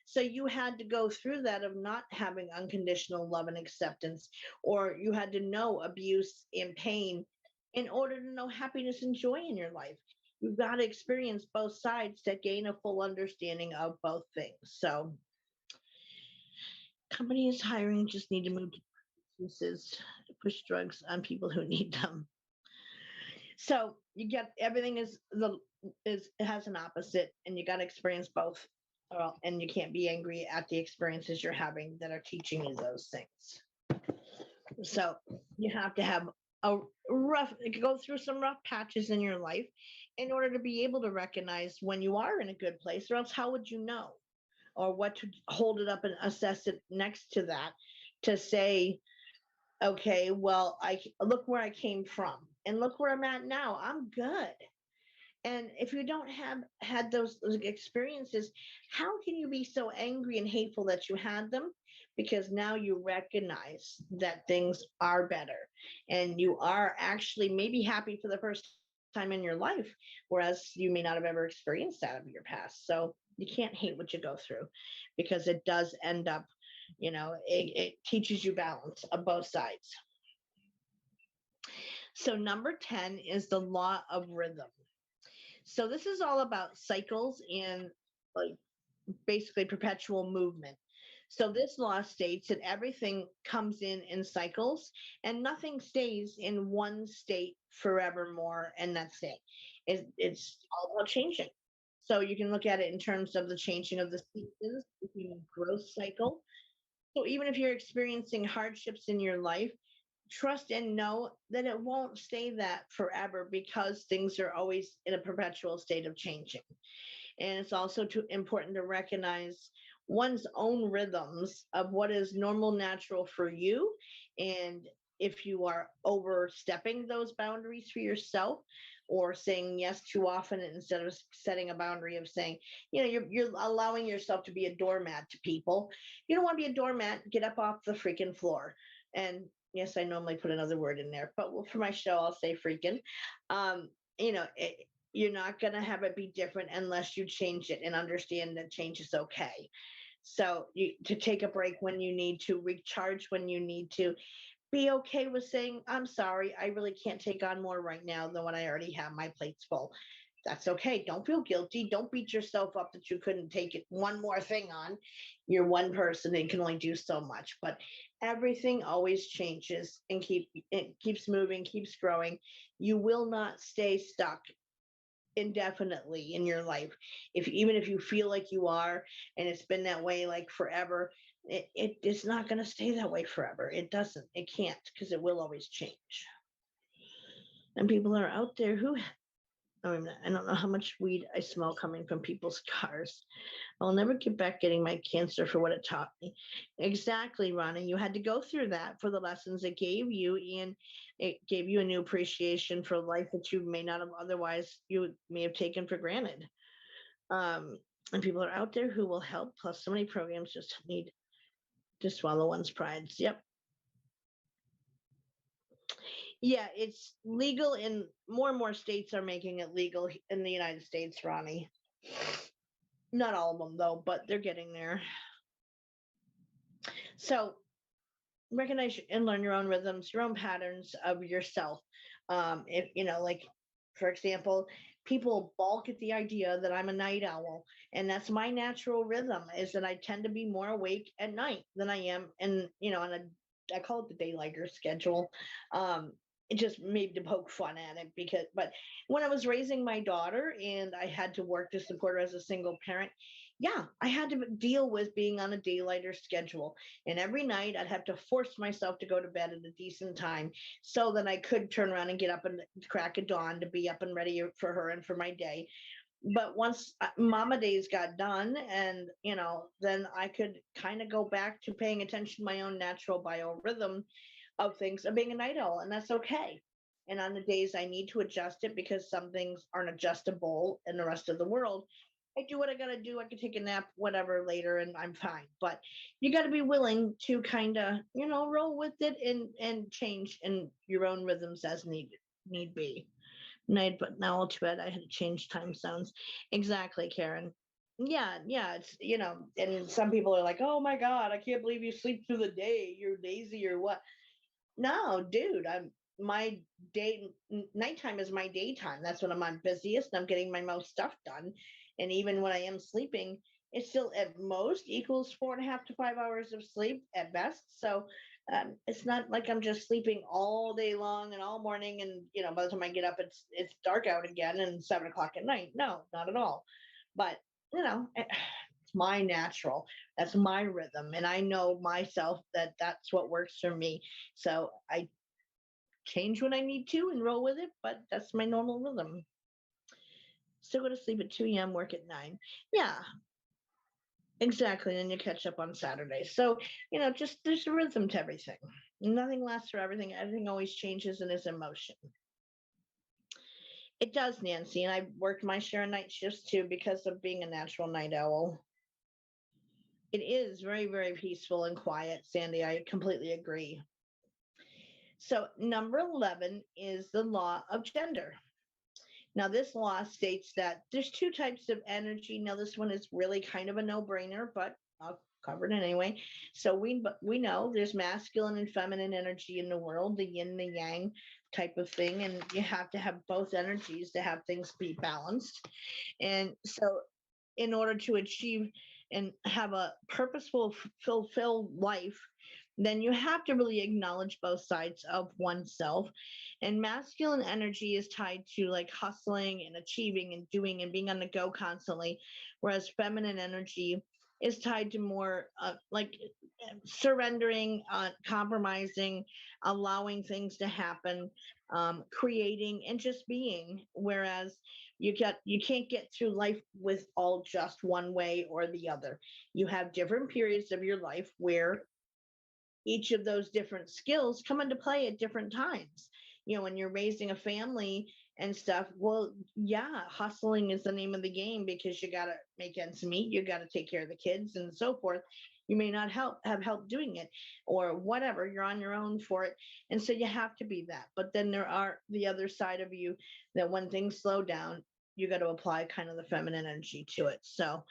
So you had to go through that of not having unconditional love and acceptance, or you had to know abuse and pain in order to know happiness and joy in your life. You've got to experience both sides to gain a full understanding of both things. So companies hiring just need to move to push drugs on people who need them. So you get everything is it has an opposite, and you got to experience both. And you can't be angry at the experiences you're having that are teaching you those things. So you have to have a go through some rough patches in your life in order to be able to recognize when you are in a good place, or else how would you know? Or what to hold it up and assess it next to that to say, okay, well, I look where I came from and look where I'm at now. I'm good. And if you don't have had those experiences, how can you be so angry and hateful that you had them? Because now you recognize that things are better and you are actually maybe happy for the first time in your life, whereas you may not have ever experienced that of your past. So you can't hate what you go through, because it does end up, it teaches you balance of both sides. So number 10 is the law of rhythm. So this is all about cycles and like basically perpetual movement. So this law states that everything comes in cycles and nothing stays in one state forevermore, and that's it. It's all about changing. So you can look at it in terms of the changing of the seasons, the growth cycle. So even if you're experiencing hardships in your life, trust and know that it won't stay that forever, because things are always in a perpetual state of changing. And it's also important to recognize one's own rhythms of what is normal, natural for you. And if you are overstepping those boundaries for yourself, or saying yes too often instead of setting a boundary of saying, you're allowing yourself to be a doormat to people. You don't want to be a doormat. Get up off the freaking floor. And yes, I normally put another word in there, but for my show, I'll say freaking. You're not going to have it be different unless you change it and understand that change is okay. So to take a break when you need to, recharge when you need to, be okay with saying, I'm sorry, I really can't take on more right now than what I already have. My plate's full. That's okay. Don't feel guilty. Don't beat yourself up that you couldn't take it one more thing on. You're one person and can only do so much, but everything always changes and it keeps moving, keeps growing. You will not stay stuck indefinitely in your life. Even if you feel like you are, and it's been that way like forever, it is not going to stay that way forever. It doesn't. It can't, because it will always change. And people are out there who, I don't know how much weed I smell coming from people's cars. I'll never get back getting my cancer for what it taught me. Exactly, Ronnie. You had to go through that for the lessons it gave you, and it gave you a new appreciation for life that you may not have otherwise, you may have taken for granted. And people are out there who will help. Plus, so many programs just need to swallow one's pride. Yep. Yeah, it's legal in more and more states are making it legal in the United States, Ronnie. Not all of them, though, but they're getting there. So recognize and learn your own rhythms, your own patterns of yourself. If like, for example, people balk at the idea that I'm a night owl, and that's my natural rhythm, is that I tend to be more awake at night than I am on I call it the daylighter schedule. It just made to poke fun at it, but when I was raising my daughter and I had to work to support her as a single parent, yeah, I had to deal with being on a daylighter schedule. And every night I'd have to force myself to go to bed at a decent time so that I could turn around and get up and crack of dawn to be up and ready for her and for my day. But once mama days got done, and then I could kind of go back to paying attention to my own natural biorhythm of things, of being a night owl, and that's okay. And on the days I need to adjust it because some things aren't adjustable in the rest of the world, I do what I gotta do. I can take a nap, whatever, later, and I'm fine. But you got to be willing to kind of, roll with it and change in your own rhythms as need be. Night, but now all to bed. I had to change time zones. Exactly, Karen. Yeah, it's and some people are like, oh my God, I can't believe you sleep through the day. You're lazy or what? No, dude, my nighttime is my daytime. That's when I'm on busiest and I'm getting my most stuff done. And even when I am sleeping, It still at most equals 4.5 to 5 hours of sleep at best. So it's not like I'm just sleeping all day long and all morning, and by the time I get up, it's dark out again and 7 o'clock at night. No, not at all. But it's my natural. That's my rhythm, and I know myself that that's what works for me. So I change when I need to and roll with it, but that's my normal rhythm. Still go to sleep at 2 a.m., work at 9. Yeah, exactly. And you catch up on Saturday. So, just there's a rhythm to everything. Nothing lasts for everything. Everything always changes and is in motion. It does, Nancy. And I've worked my share of night shifts too because of being a natural night owl. It is very, very peaceful and quiet, Sandy. I completely agree. So, number 11 is the law of gender. Now, this law states that there's 2 types of energy. Now, this one is really kind of a no-brainer, but I'll cover it anyway. So we know there's masculine and feminine energy in the world, the yin, the yang type of thing, and you have to have both energies to have things be balanced. And so in order to achieve and have a purposeful, fulfilled life, then you have to really acknowledge both sides of oneself. And masculine energy is tied to like hustling and achieving and doing and being on the go constantly, whereas feminine energy is tied to more like surrendering, compromising, allowing things to happen, creating, and just being. Whereas you can't get through life with all just one way or the other. You have different periods of your life where each of those different skills come into play at different times. When you're raising a family and stuff, well, yeah, hustling is the name of the game because you got to make ends meet, you got to take care of the kids and so forth. You may not have help doing it or whatever, you're on your own for it. And so you have to be that. But then there are the other side of you that when things slow down, you got to apply kind of the feminine energy to it. So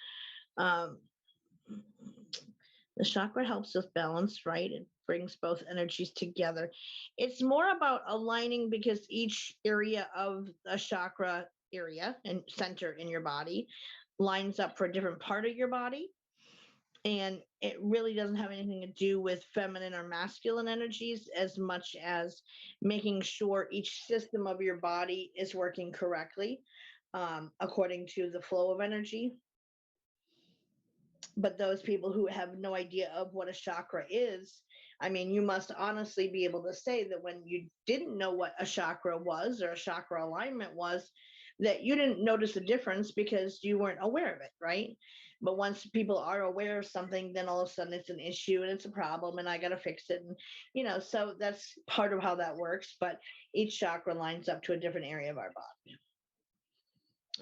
the chakra helps us balance, right? It brings both energies together. It's more about aligning because each area of a chakra area and center in your body lines up for a different part of your body. And it really doesn't have anything to do with feminine or masculine energies as much as making sure each system of your body is working correctly according to the flow of energy. But those people who have no idea of what a chakra is, I mean, you must honestly be able to say that when you didn't know what a chakra was or a chakra alignment was, that you didn't notice the difference because you weren't aware of it, right? But once people are aware of something, then all of a sudden it's an issue and it's a problem and I got to fix it. And, so that's part of how that works. But each chakra lines up to a different area of our body.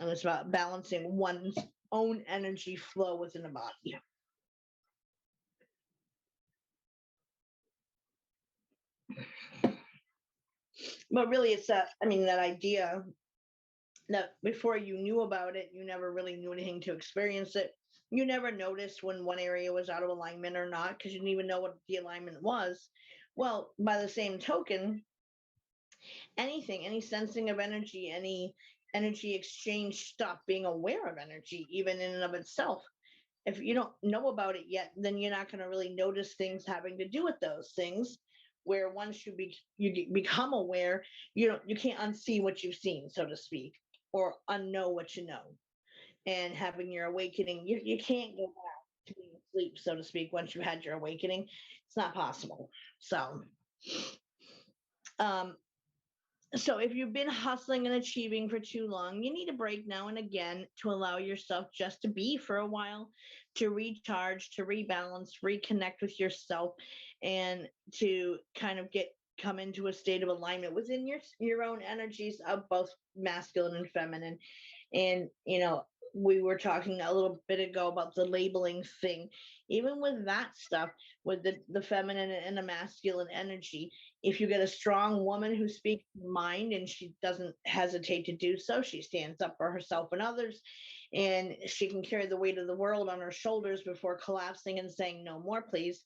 And it's about balancing one's own energy flow within the body. But really it's that idea that before you knew about it, you never really knew anything to experience it. You never noticed when one area was out of alignment or not because you didn't even know what the alignment was. Well, by the same token, any sensing of energy, any energy exchange stuff, being aware of energy, even in and of itself, if you don't know about it yet, then you're not going to really notice things having to do with those things. Where once you become aware, you can't unsee what you've seen, so to speak, or unknow what you know. And having your awakening, you can't go back to being asleep, so to speak. Once you had your awakening, it's not possible. So if you've been hustling and achieving for too long, you need a break now and again to allow yourself just to be for a while, to recharge, to rebalance, reconnect with yourself, and to kind of come into a state of alignment within your own energies of both masculine and feminine. And we were talking a little bit ago about the labeling thing. Even with that stuff, with the feminine and the masculine energy, if you get a strong woman who speaks her mind and she doesn't hesitate to do so, she stands up for herself and others, and she can carry the weight of the world on her shoulders before collapsing and saying, "No more, please."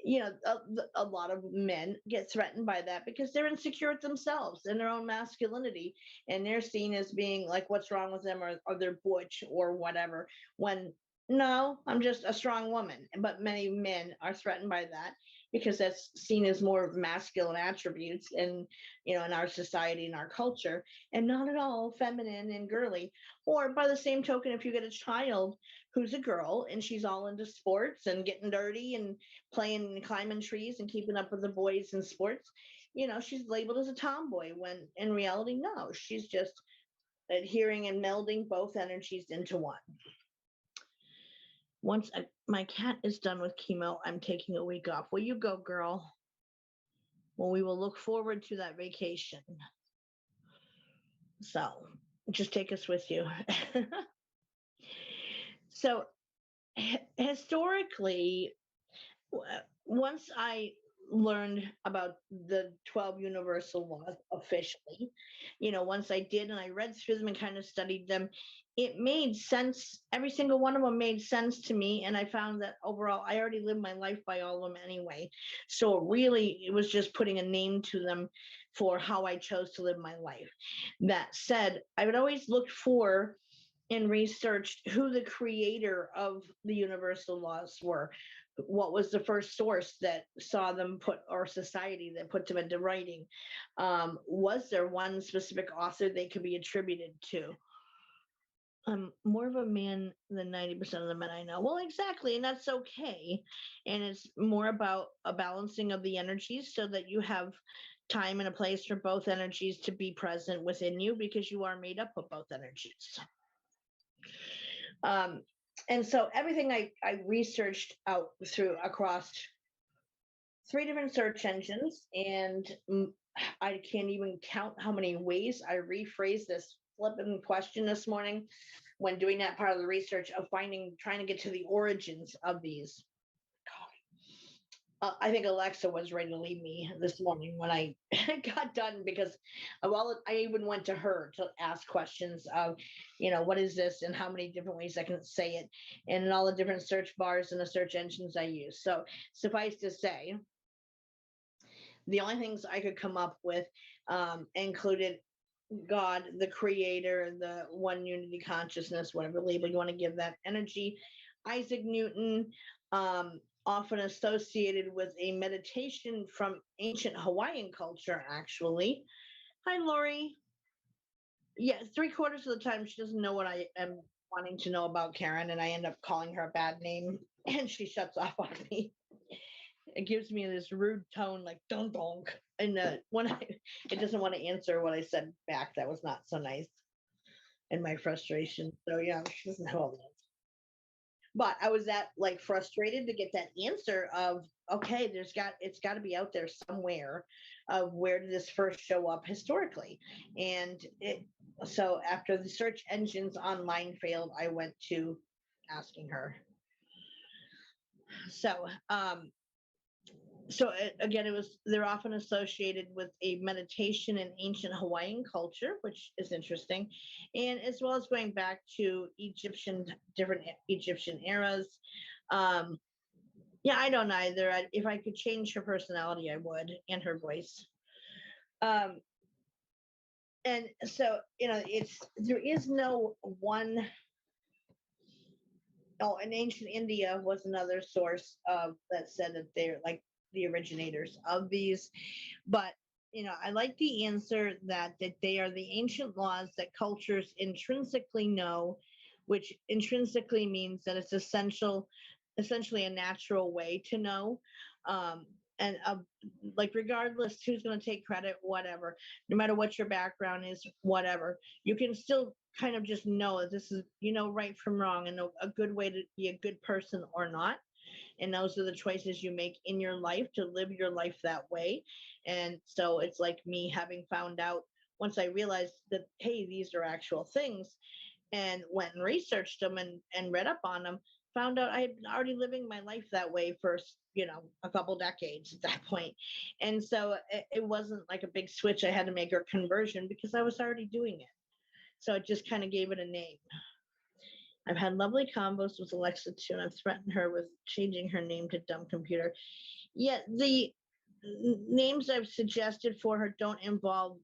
A lot of men get threatened by that because they're insecure with themselves and their own masculinity, and they're seen as being like, what's wrong with them, or they're butch or whatever, when No, I'm just a strong woman. But many men are threatened by that because that's seen as more masculine attributes in, in our society and our culture, and not at all feminine and girly. Or by the same token, if you get a child who's a girl and she's all into sports and getting dirty and playing and climbing trees and keeping up with the boys in sports, she's labeled as a tomboy, when in reality, no, she's just adhering and melding both energies into one. Once my cat is done with chemo, I'm taking a week off. Will you go, girl? Well, we will look forward to that vacation. So just take us with you. So historically, once I learned about the 12 universal laws officially, once I did and I read through them and kind of studied them, it made sense. Every single one of them made sense to me, and I found that overall I already lived my life by all of them anyway. So really it was just putting a name to them for how I chose to live my life. That said, I would always look for and researched who the creator of the universal laws were. What was the first source that saw them put, or society that put them into writing? Was there one specific author they could be attributed to? I'm more of a man than 90% of the men I know. Well, exactly, and that's okay. And it's more about a balancing of the energies so that you have time and a place for both energies to be present within you, because you are made up of both energies. And so everything I researched out across 3 different search engines, and I can't even count how many ways I rephrased this flipping question this morning when doing that part of the research of trying to get to the origins of these. I think Alexa was ready to leave me this morning when I got done, because I even went to her to ask questions of, what is this and how many different ways I can say it, and in all the different search bars and the search engines I use. So suffice to say, the only things I could come up with included God, the creator, the one unity consciousness, whatever label you want to give that energy, Isaac Newton, often associated with a meditation from ancient Hawaiian culture, actually. Hi, Lori. Yeah, 3/4 of the time she doesn't know what I am wanting to know about Karen, and I end up calling her a bad name, and she shuts off on me. It gives me this rude tone, like donk donk, and when it doesn't want to answer what I said back, that was not so nice, and my frustration. So yeah, she doesn't know all that. But I was that frustrated to get that answer of, okay, it's got to be out there somewhere of where did this first show up historically. And so after the search engines online failed, I went to asking her. So again, they're often associated with a meditation in ancient Hawaiian culture, which is interesting, and as well as going back to different Egyptian eras. Yeah, I don't either. If I could change her personality, I would, and her voice. And so there is no one. Oh, and ancient India was another source that said that they're like the originators of these. But I like the answer that they are the ancient laws that cultures intrinsically know, which intrinsically means that it's essentially a natural way to know. And regardless who's going to take credit, whatever, no matter what your background is, whatever, you can still kind of just know that this is, right from wrong, and a good way to be a good person or not. And those are the choices you make in your life to live your life that way. And so it's like me having found out, once I realized that, hey, these are actual things, and went and researched them and read up on them, found out I had been already living my life that way for, a couple decades at that point. And so it wasn't like a big switch I had to make or conversion, because I was already doing it. So it just kind of gave it a name. I've had lovely combos with Alexa too, and I've threatened her with changing her name to Dumb Computer. Yet the names I've suggested for her don't involve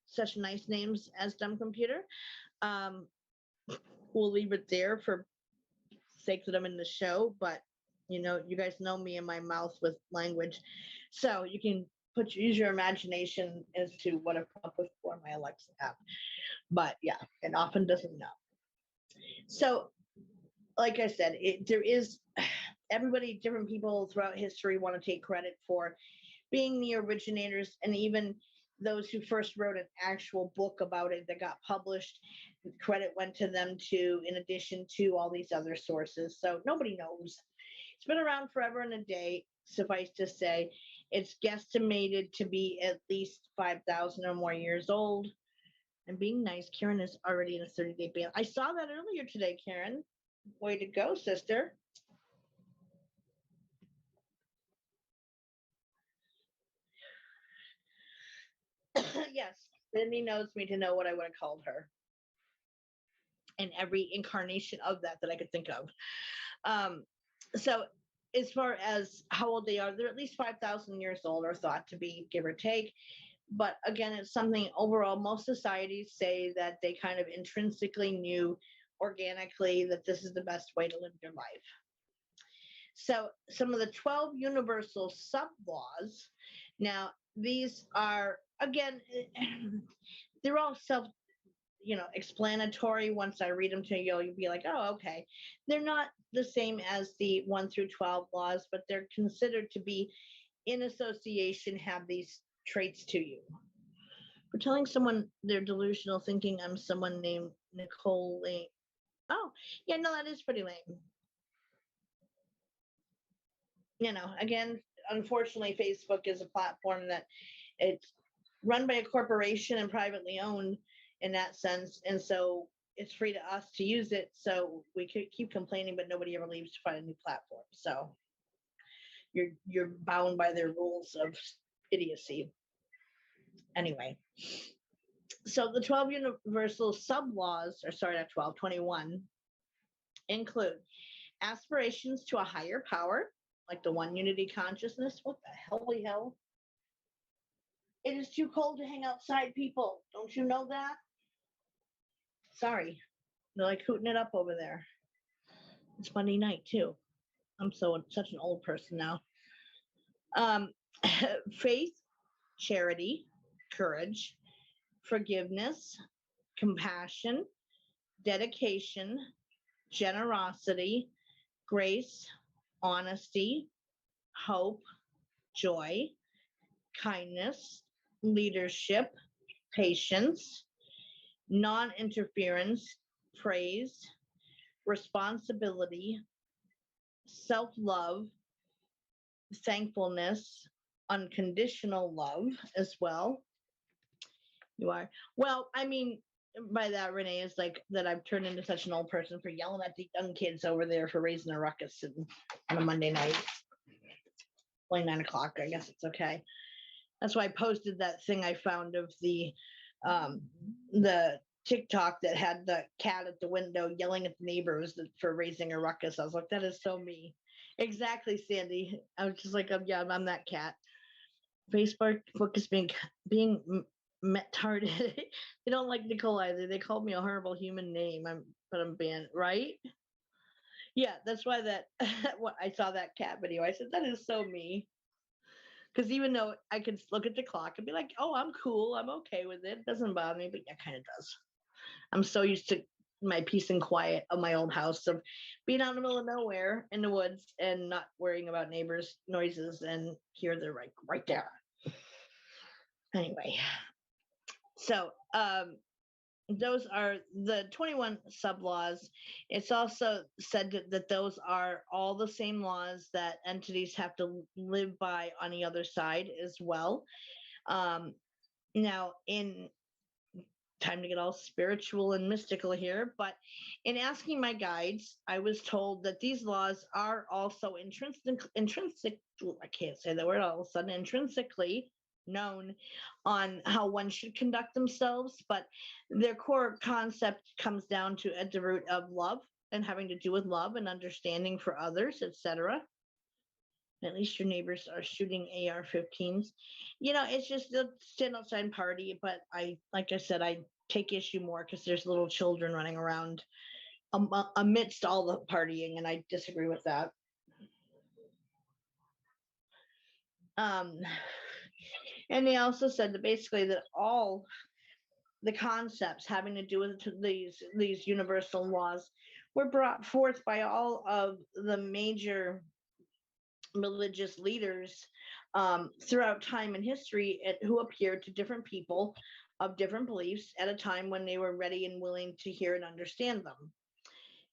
such nice names as Dumb Computer. We'll leave it there for sake that I'm in the show, but you know, you guys know me and my mouth with language. So you can use your imagination as to what I've come up with for my Alexa app. But yeah, it often doesn't know. So, like I said, there is everybody, different people throughout history want to take credit for being the originators, and even those who first wrote an actual book about it that got published, credit went to them too, in addition to all these other sources. So nobody knows. It's been around forever and a day. Suffice to say, it's guesstimated to be at least 5,000 or more years old. And being nice, Karen is already in a 30-day ban. I saw that earlier today, Karen. Way to go, sister. Yes, Cindy knows me to know what I would have called her. And every incarnation of that I could think of. So as far as how old they are, they're at least 5,000 years old, or thought to be, give or take. But again, it's something overall, most societies say that they kind of intrinsically knew organically that this is the best way to live your life. So some of the 12 universal sub-laws, now these are, again, they're all explanatory. Once I read them to you, you'll be like, oh, okay. They're not the same as the 1 through 12 laws, but they're considered to be in association, have these traits to you. For telling someone they're delusional, thinking I'm someone named Nicole Lane. Oh, yeah, no, that is pretty lame. Again, unfortunately, Facebook is a platform that it's run by a corporation and privately owned in that sense. And so it's free to us to use it. So we could keep complaining, but nobody ever leaves to find a new platform. So you're bound by their rules of idiocy. Anyway, so the 12 universal sub-laws, or sorry, not 12, 21, include aspirations to a higher power, like the one unity consciousness. What the holy hell? It is too cold to hang outside, people. Don't you know that? Sorry. They're like hooting it up over there. It's Monday night, too. I'm such an old person now. Faith, charity, courage, forgiveness, compassion, dedication, generosity, grace, honesty, hope, joy, kindness, leadership, patience, non-interference, praise, responsibility, self-love, thankfulness, unconditional love as well. You are. Well, I mean, by that, Renee, is like that I've turned into such an old person for yelling at the young kids over there for raising a ruckus on a Monday night. Only 9 o'clock. I guess it's okay. That's why I posted that thing I found of the TikTok that had the cat at the window yelling at the neighbors for raising a ruckus. I was like, that is so me. Exactly, Sandy. I was just like, yeah, I'm that cat. Facebook is being retarded. They don't like Nicole either. They called me a horrible human name. But I'm banned, right? Yeah, that's why I saw that cat video. I said, that is so me. Because even though I could look at the clock and be like, oh, I'm cool, I'm okay with it, doesn't bother me, but yeah, kind of does. I'm so used to my peace and quiet of my old house, of being out in the middle of nowhere in the woods and not worrying about neighbors' noises, and here they're right there. Anyway, so those are the 21 sub-laws. It's also said that those are all the same laws that entities have to live by on the other side as well. Now, in time to get all spiritual and mystical here, but in asking my guides, I was told that these laws are also intrinsic, I can't say the word all of a sudden, intrinsically known on how one should conduct themselves, but their core concept comes down to at the root of love and having to do with love and understanding for others, etc. At least your neighbors are shooting AR-15s. It's just a stand outside party, but like I said, I take issue more because there's little children running around amidst all the partying, and I disagree with that. And they also said that basically that all the concepts having to do with these universal laws were brought forth by all of the major religious leaders throughout time and history, who appeared to different people of different beliefs at a time when they were ready and willing to hear and understand them.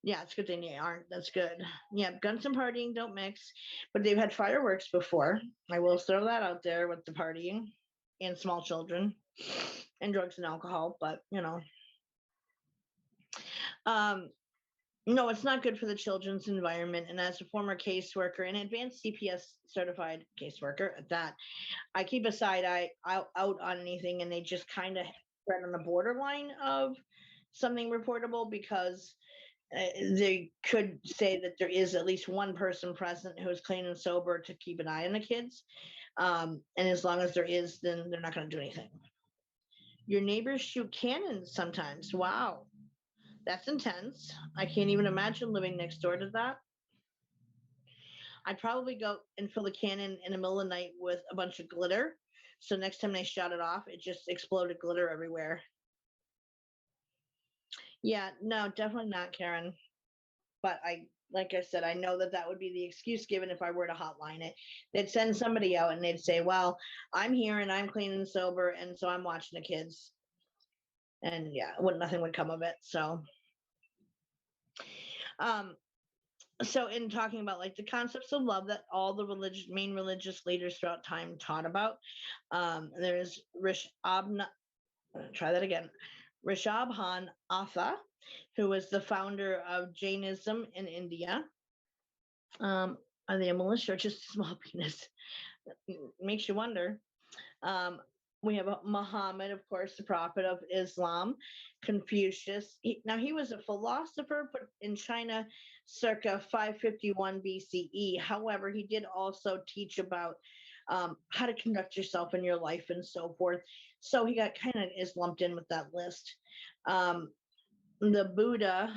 Yeah, it's a good thing they aren't. That's good. Yeah, guns and partying don't mix, but they've had fireworks before. I will throw that out there with the partying and small children and drugs and alcohol, but no, it's not good for the children's environment. And as a former caseworker and advanced CPS certified caseworker at that, I keep a side eye out on anything, and they just kind of right on the borderline of something reportable, because they could say that there is at least one person present who is clean and sober to keep an eye on the kids. And as long as there is, then they're not going to do anything. Your neighbors shoot cannons sometimes. Wow. That's intense. I can't even imagine living next door to that. I'd probably go and fill the cannon in the middle of the night with a bunch of glitter. So next time they shot it off, it just exploded glitter everywhere. Yeah, no, definitely not, Karen. But like I said, I know that would be the excuse given if I were to hotline it. They'd send somebody out and they'd say, well, I'm here and I'm clean and sober, and so I'm watching the kids. And yeah, nothing would come of it. So so in talking about like the concepts of love that all the main religious leaders throughout time taught about, there's Rishabhan Atha, who was the founder of Jainism in India. Are they a militia or just a small penis? Makes you wonder. We have Muhammad, of course, the prophet of Islam, Confucius. He was a philosopher, but in China, circa 551 BCE. However, he did also teach about how to conduct yourself in your life and so forth. So he got kind of is lumped in with that list. The Buddha,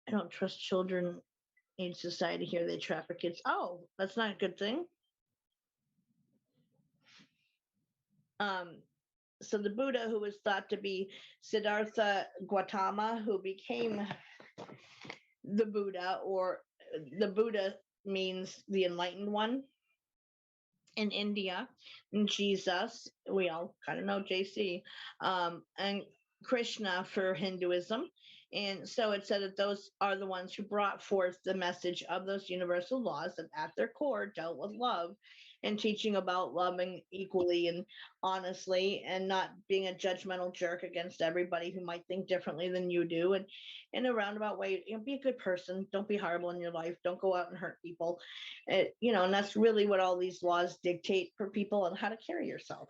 I don't trust children in society here. They traffic kids. Oh, that's not a good thing. So the Buddha, who was thought to be Siddhartha Gautama, who became the Buddha, or the Buddha means the enlightened one in India, and Jesus, we all kind of know JC, and Krishna for Hinduism. And so it said that those are the ones who brought forth the message of those universal laws that at their core dealt with love and teaching about loving equally and honestly, and not being a judgmental jerk against everybody who might think differently than you do. And in a roundabout way, be a good person. Don't be horrible in your life. Don't go out and hurt people. And that's really what all these laws dictate for people on how to carry yourself.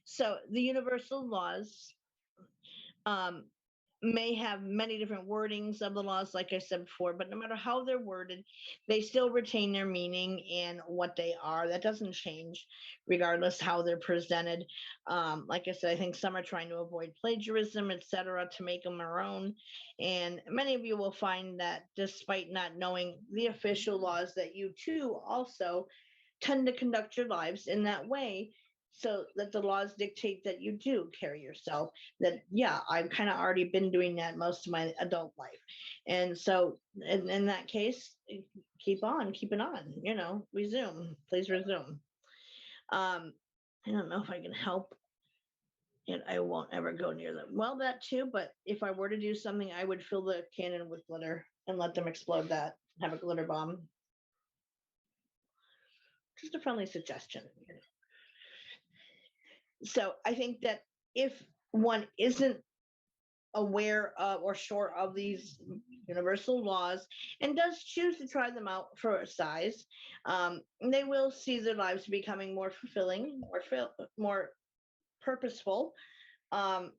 So the universal laws may have many different wordings of the laws, like I said before, but no matter how they're worded, they still retain their meaning and what they are. That doesn't change regardless how they're presented. Like I said, I think some are trying to avoid plagiarism, etc., to make them their own. And many of you will find that despite not knowing the official laws, that you too also tend to conduct your lives in that way, so that the laws dictate that you do carry yourself. That, yeah, I've kind of already been doing that most of my adult life. And so in that case, keep on, resume, please resume. I don't know if I can help, and I won't ever go near them. Well, that too, but if I were to do something, I would fill the cannon with glitter and let them explode that, have a glitter bomb. Just a friendly suggestion. So I think that if one isn't aware of or sure of these universal laws and does choose to try them out for a size, they will see their lives becoming more fulfilling, more purposeful. Their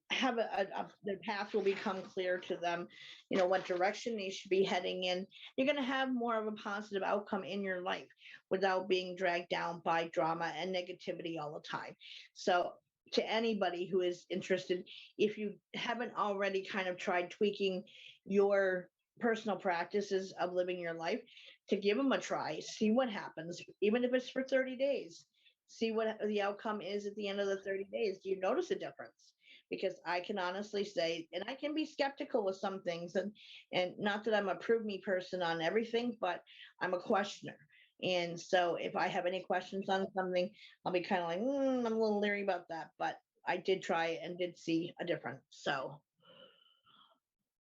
path will become clear to them, what direction they should be heading in. You're going to have more of a positive outcome in your life without being dragged down by drama and negativity all the time. So to anybody who is interested, if you haven't already kind of tried tweaking your personal practices of living your life, to give them a try, see what happens, even if it's for 30 days. See what the outcome is at the end of the 30 days. Do you notice a difference? Because I can honestly say, and I can be skeptical with some things, and not that I'm a prove me person on everything, but I'm a questioner. And so if I have any questions on something, I'll be kind of like, I'm a little leery about that. But I did try and did see a difference. So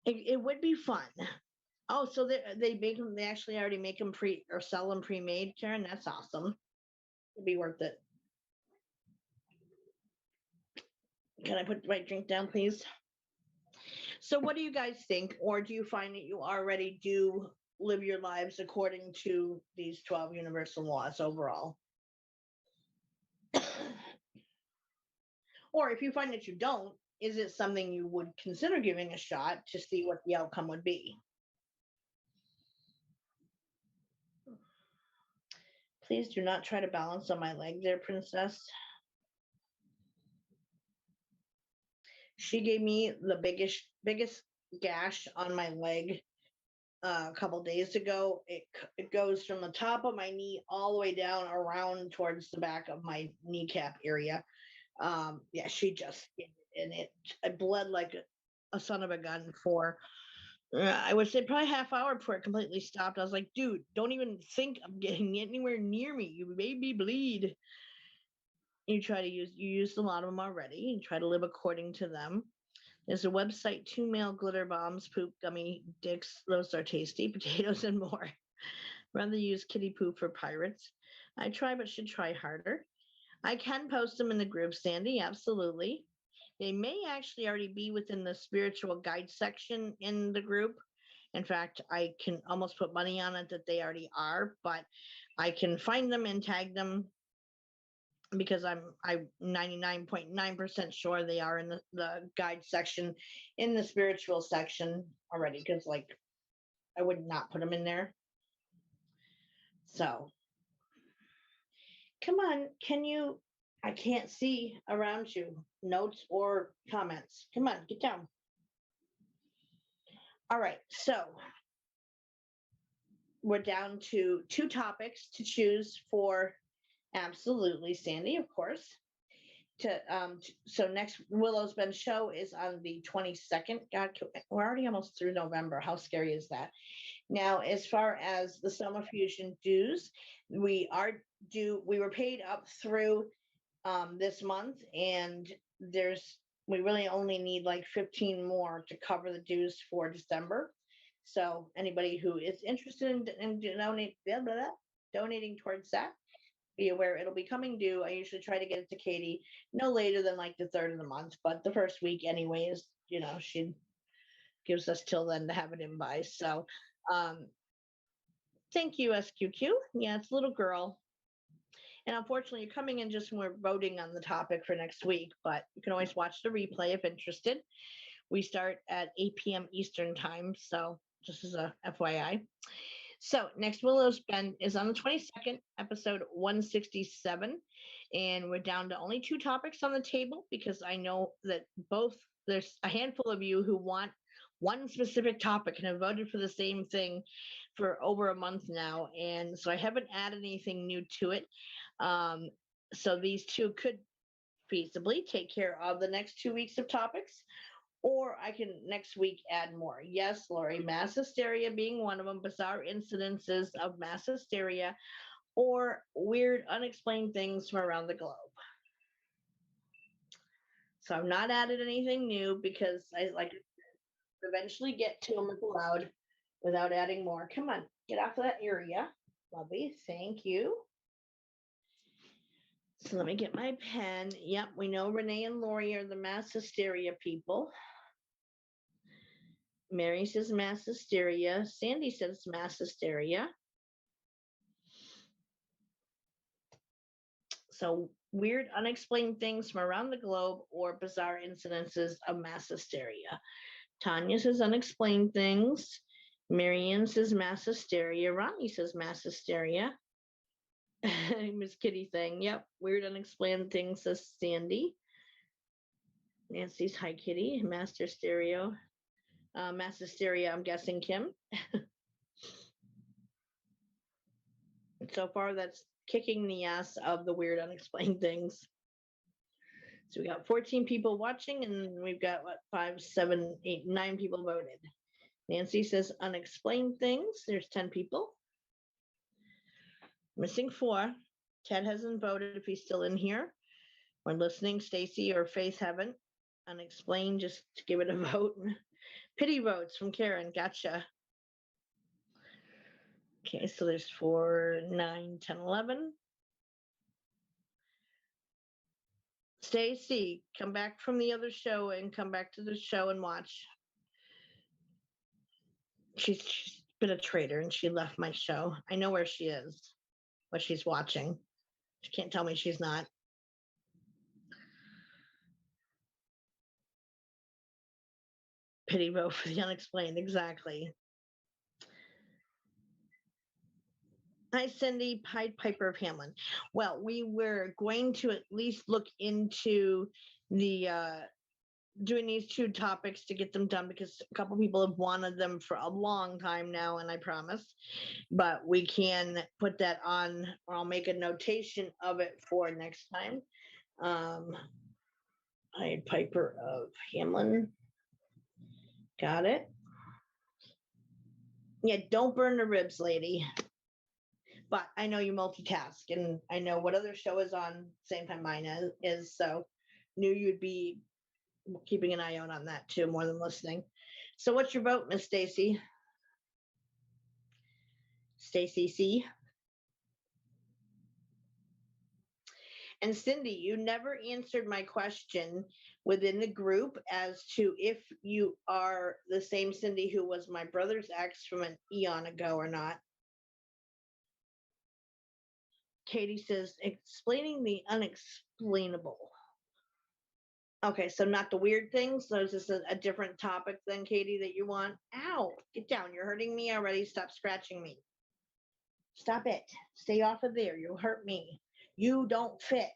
it would be fun. Oh, so they make them. They actually already make them pre or sell them pre-made, Karen. That's awesome. It'd be worth it. Can I put my drink down, please? So, what do you guys think, or do you find that you already do live your lives according to these 12 universal laws overall? Or if you find that you don't, is it something you would consider giving a shot to see what the outcome would be? Please do not try to balance on my leg there, princess. She gave me the biggest gash on my leg a couple days ago. It goes from the top of my knee all the way down around towards the back of my kneecap area. Yeah, she just, and it bled like a son of a gun for, I would say probably half hour before it completely stopped. I was like, dude, don't even think of getting anywhere near me. You made me bleed. You used a lot of them already, and try to live according to them. There's a website, 2 male glitter bombs, poop, gummy dicks. Those are tasty, potatoes and more. Rather use kitty poop for pirates. I try, but should try harder. I can post them in the group, Sandy, absolutely. They may actually already be within the spiritual guide section in the group. In fact, I can almost put money on it that they already are, but I can find them and tag them because I'm 99.9% sure they are in the guide section in the spiritual section already, because like I would not put them in there. So come on, I can't see around you, notes or comments. Come on, get down. All right, so we're down to 2 topics to choose for. Absolutely, Sandy, of course. So next Willow's Bend show is on the 22nd. God, we're already almost through November. How scary is that? Now, as far as the Soma Fusion dues, we were paid up through this month, and we really only need like 15 more to cover the dues for December. So anybody who is interested in donating towards that, be aware it'll be coming due. I usually try to get it to Katie no later than like the 3rd of the month, but the first week anyways, she gives us till then to have it in by. So thank you, SQQ. Yeah, it's little girl. And unfortunately, you're coming in just when we're voting on the topic for next week, but you can always watch the replay if interested. We start at 8 p.m. Eastern time, so just as a FYI. So next Willow's Bend is on the 22nd, episode 167, and we're down to only 2 topics on the table because I know that there's a handful of you who want one specific topic and have voted for the same thing for over a month now, and so I haven't added anything new to it. So these 2 could feasibly take care of the next 2 weeks of topics, or I can next week add more. Yes, Lori, mass hysteria being one of them, bizarre incidences of mass hysteria, or weird unexplained things from around the globe. So I've not added anything new because I like to eventually get to them if allowed without adding more. Come on, get off of that area. Lovely, thank you. So let me get my pen. Yep, we know Renee and Lori are the mass hysteria people. Mary says mass hysteria. Sandy says mass hysteria. So weird, unexplained things from around the globe or bizarre incidences of mass hysteria. Tanya says unexplained things. Marianne says mass hysteria. Ronnie says mass hysteria. Miss Kitty thing. Yep. Weird, unexplained things, says Sandy. Nancy's hi Kitty. Master stereo. Mass hysteria, I'm guessing, Kim. So far, that's kicking the ass of the weird unexplained things. So we got 14 people watching, and we've got, what, 5, 7, 8, 9 people voted. Nancy says unexplained things. There's 10 people. Missing 4. Ted hasn't voted if he's still in here. We're listening. Stacy or Faith haven't. Unexplained, just give it a vote. Pity votes from Karen. Gotcha. Okay, so there's 4, 9, 10, 11. Stacy, come back from the other show and come back to the show and watch. She's been a traitor and she left my show. I know where she is, what she's watching. She can't tell me she's not. Pity vote for the unexplained, exactly. Hi, Cindy, Pied Piper of Hamlin. Well, we were going to at least look into the doing these 2 topics to get them done, because a couple people have wanted them for a long time now, and I promise. But we can put that on, or I'll make a notation of it for next time. Pied Piper of Hamlin. Got it. Yeah, don't burn the ribs, lady. But I know you multitask, and I know what other show is on same time mine is, so knew you'd be keeping an eye out on that too, more than listening. So what's your vote, Miss Stacy? Stacy C. And Cindy, you never answered my question within the group as to if you are the same Cindy who was my brother's ex from an eon ago or not. Katie says, explaining the unexplainable. Okay, so not the weird things. So is this a different topic then, Katie, that you want? Ow, get down. You're hurting me already. Stop scratching me. Stop it. Stay off of there. You'll hurt me. You don't fit.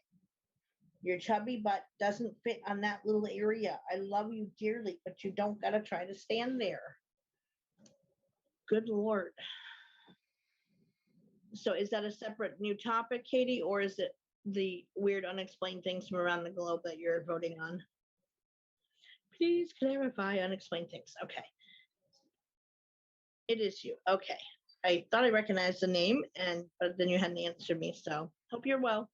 Your chubby butt doesn't fit on that little area. I love you dearly, but you don't got to try to stand there. Good Lord. So is that a separate new topic, Katie, or is it the weird unexplained things from around the globe that you're voting on? Please clarify unexplained things. Okay. It is you. Okay. I thought I recognized the name, but then you hadn't answered me, so hope you're well.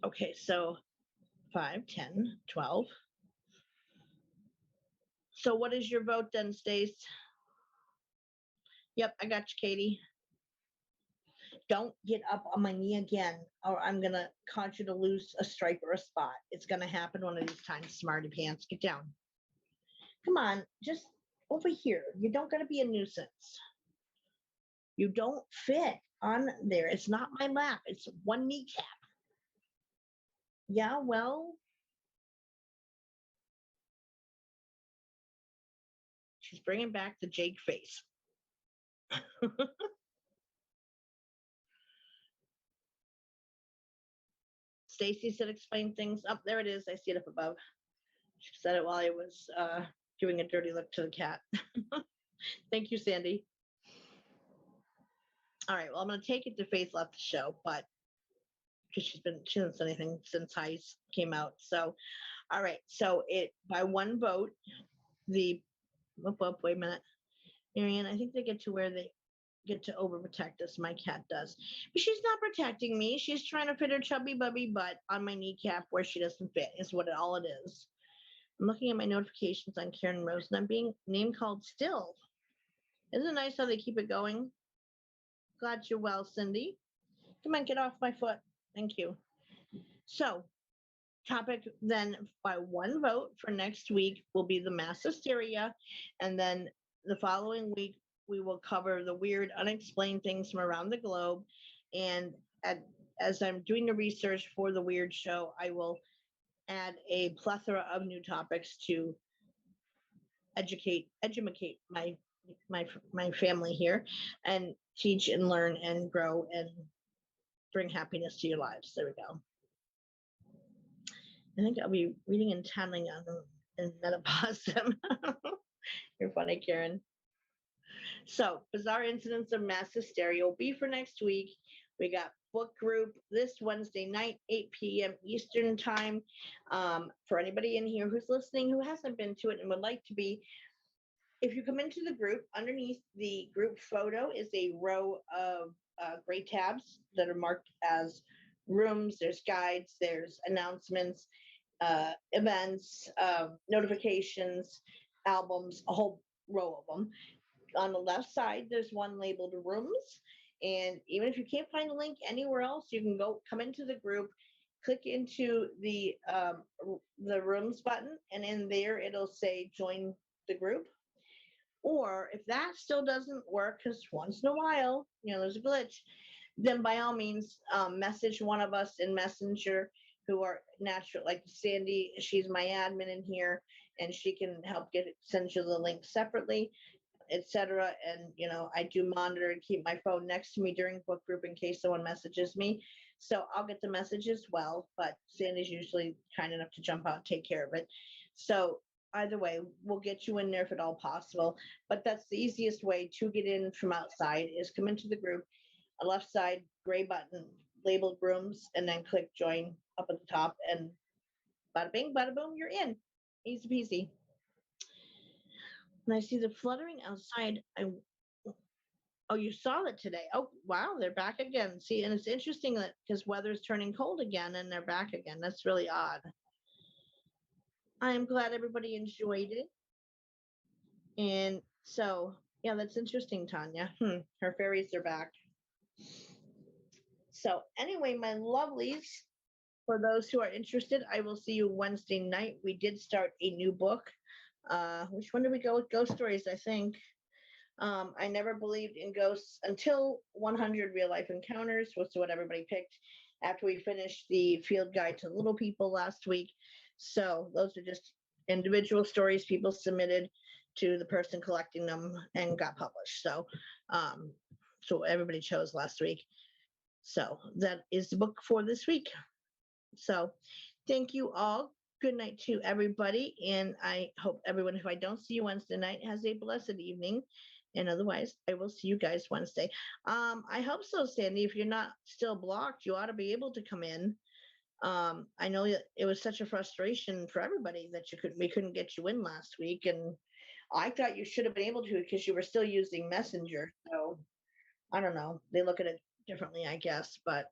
Okay, so 5, 10, 12. So what is your vote then, Stace? Yep, I got you, Katie. Don't get up on my knee again, or I'm going to cause you to lose a stripe or a spot. It's going to happen one of these times, smarty pants. Get down. Come on, just over here. You don't got to be a nuisance. You don't fit on there. It's not my lap. It's one kneecap. Yeah, well. She's bringing back the Jake face. Stacy said explain things. Up there it is. I see it up above. She said it while I was giving a dirty look to the cat. Thank you, Sandy. All right, well, I'm going to take it to Faith left the show, but because she hasn't said anything since Heist came out. So, all right, so it by one vote, wait a minute. Marianne, I think they get to where they get to overprotect us. My cat does. But she's not protecting me. She's trying to fit her chubby bubby butt on my kneecap where she doesn't fit, is what all it is. I'm looking at my notifications on Karen Rose, and I'm being name called still. Isn't it nice how they keep it going? Glad you're well, Cindy. Come on, get off my foot. Thank you. So, topic then by one vote for next week will be the mass hysteria, and then the following week we will cover the weird unexplained things from around the globe. And as I'm doing the research for the weird show, I will add a plethora of new topics to educate my family here, and teach and learn and grow and bring happiness to your lives. There we go. I think I'll be reading and channeling on them in menopause. You're funny, Karen. So, bizarre incidents of mass hysteria will be for next week. We got book group this Wednesday night, 8 p.m. Eastern time. For anybody in here who's listening who hasn't been to it and would like to be, if you come into the group, underneath the group photo is a row of gray tabs that are marked as rooms. There's guides, there's announcements, events, notifications, albums, a whole row of them. On the left side, there's one labeled rooms. And even if you can't find the link anywhere else, you can come into the group, click into the rooms button, and in there it'll say join the group. Or if that still doesn't work, because once in a while, there's a glitch, then by all means, message one of us in Messenger who are natural, like Sandy. She's my admin in here, and she can help send you the link separately, etc. And I do monitor and keep my phone next to me during book group in case someone messages me. So I'll get the message as well, but Sandy's usually kind enough to jump out and take care of it. So either way, we'll get you in there if at all possible. But that's the easiest way to get in from outside is come into the group, a left side gray button labeled rooms, and then click join up at the top, and bada bing, bada boom, you're in. Easy peasy. And I see the fluttering outside. Oh, you saw it today. Oh, wow, they're back again. See, and it's interesting that because weather's turning cold again and they're back again. That's really odd. I am glad everybody enjoyed it. And so, yeah, that's interesting, Tanya. Her fairies are back. So anyway, my lovelies, for those who are interested, I will see you Wednesday night. We did start a new book. Which one did we go with? Ghost Stories, I think. I never believed in ghosts until 100 Real Life Encounters, was what everybody picked after we finished the field guide to little people last week. So those are just individual stories people submitted to the person collecting them and got published. So, so everybody chose last week. So that is the book for this week. So thank you all. Good night to everybody. And I hope everyone, if I don't see you Wednesday night, has a blessed evening. And otherwise, I will see you guys Wednesday. I hope so, Sandy. If you're not still blocked, you ought to be able to come in. I know it was such a frustration for everybody that we couldn't get you in last week, and I thought you should have been able to because you were still using Messenger. So I don't know. They look at it differently, I guess, but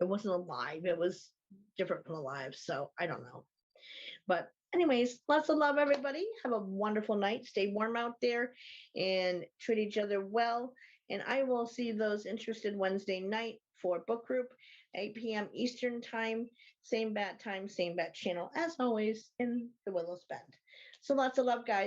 it wasn't a live. It was different from a live. So I don't know. But anyways, lots of love, everybody. Have a wonderful night. Stay warm out there and treat each other well. And I will see those interested Wednesday night for book group, 8 p.m. Eastern time, same bat time, same bat channel, as always, in the Willows Bend. So lots of love, guys.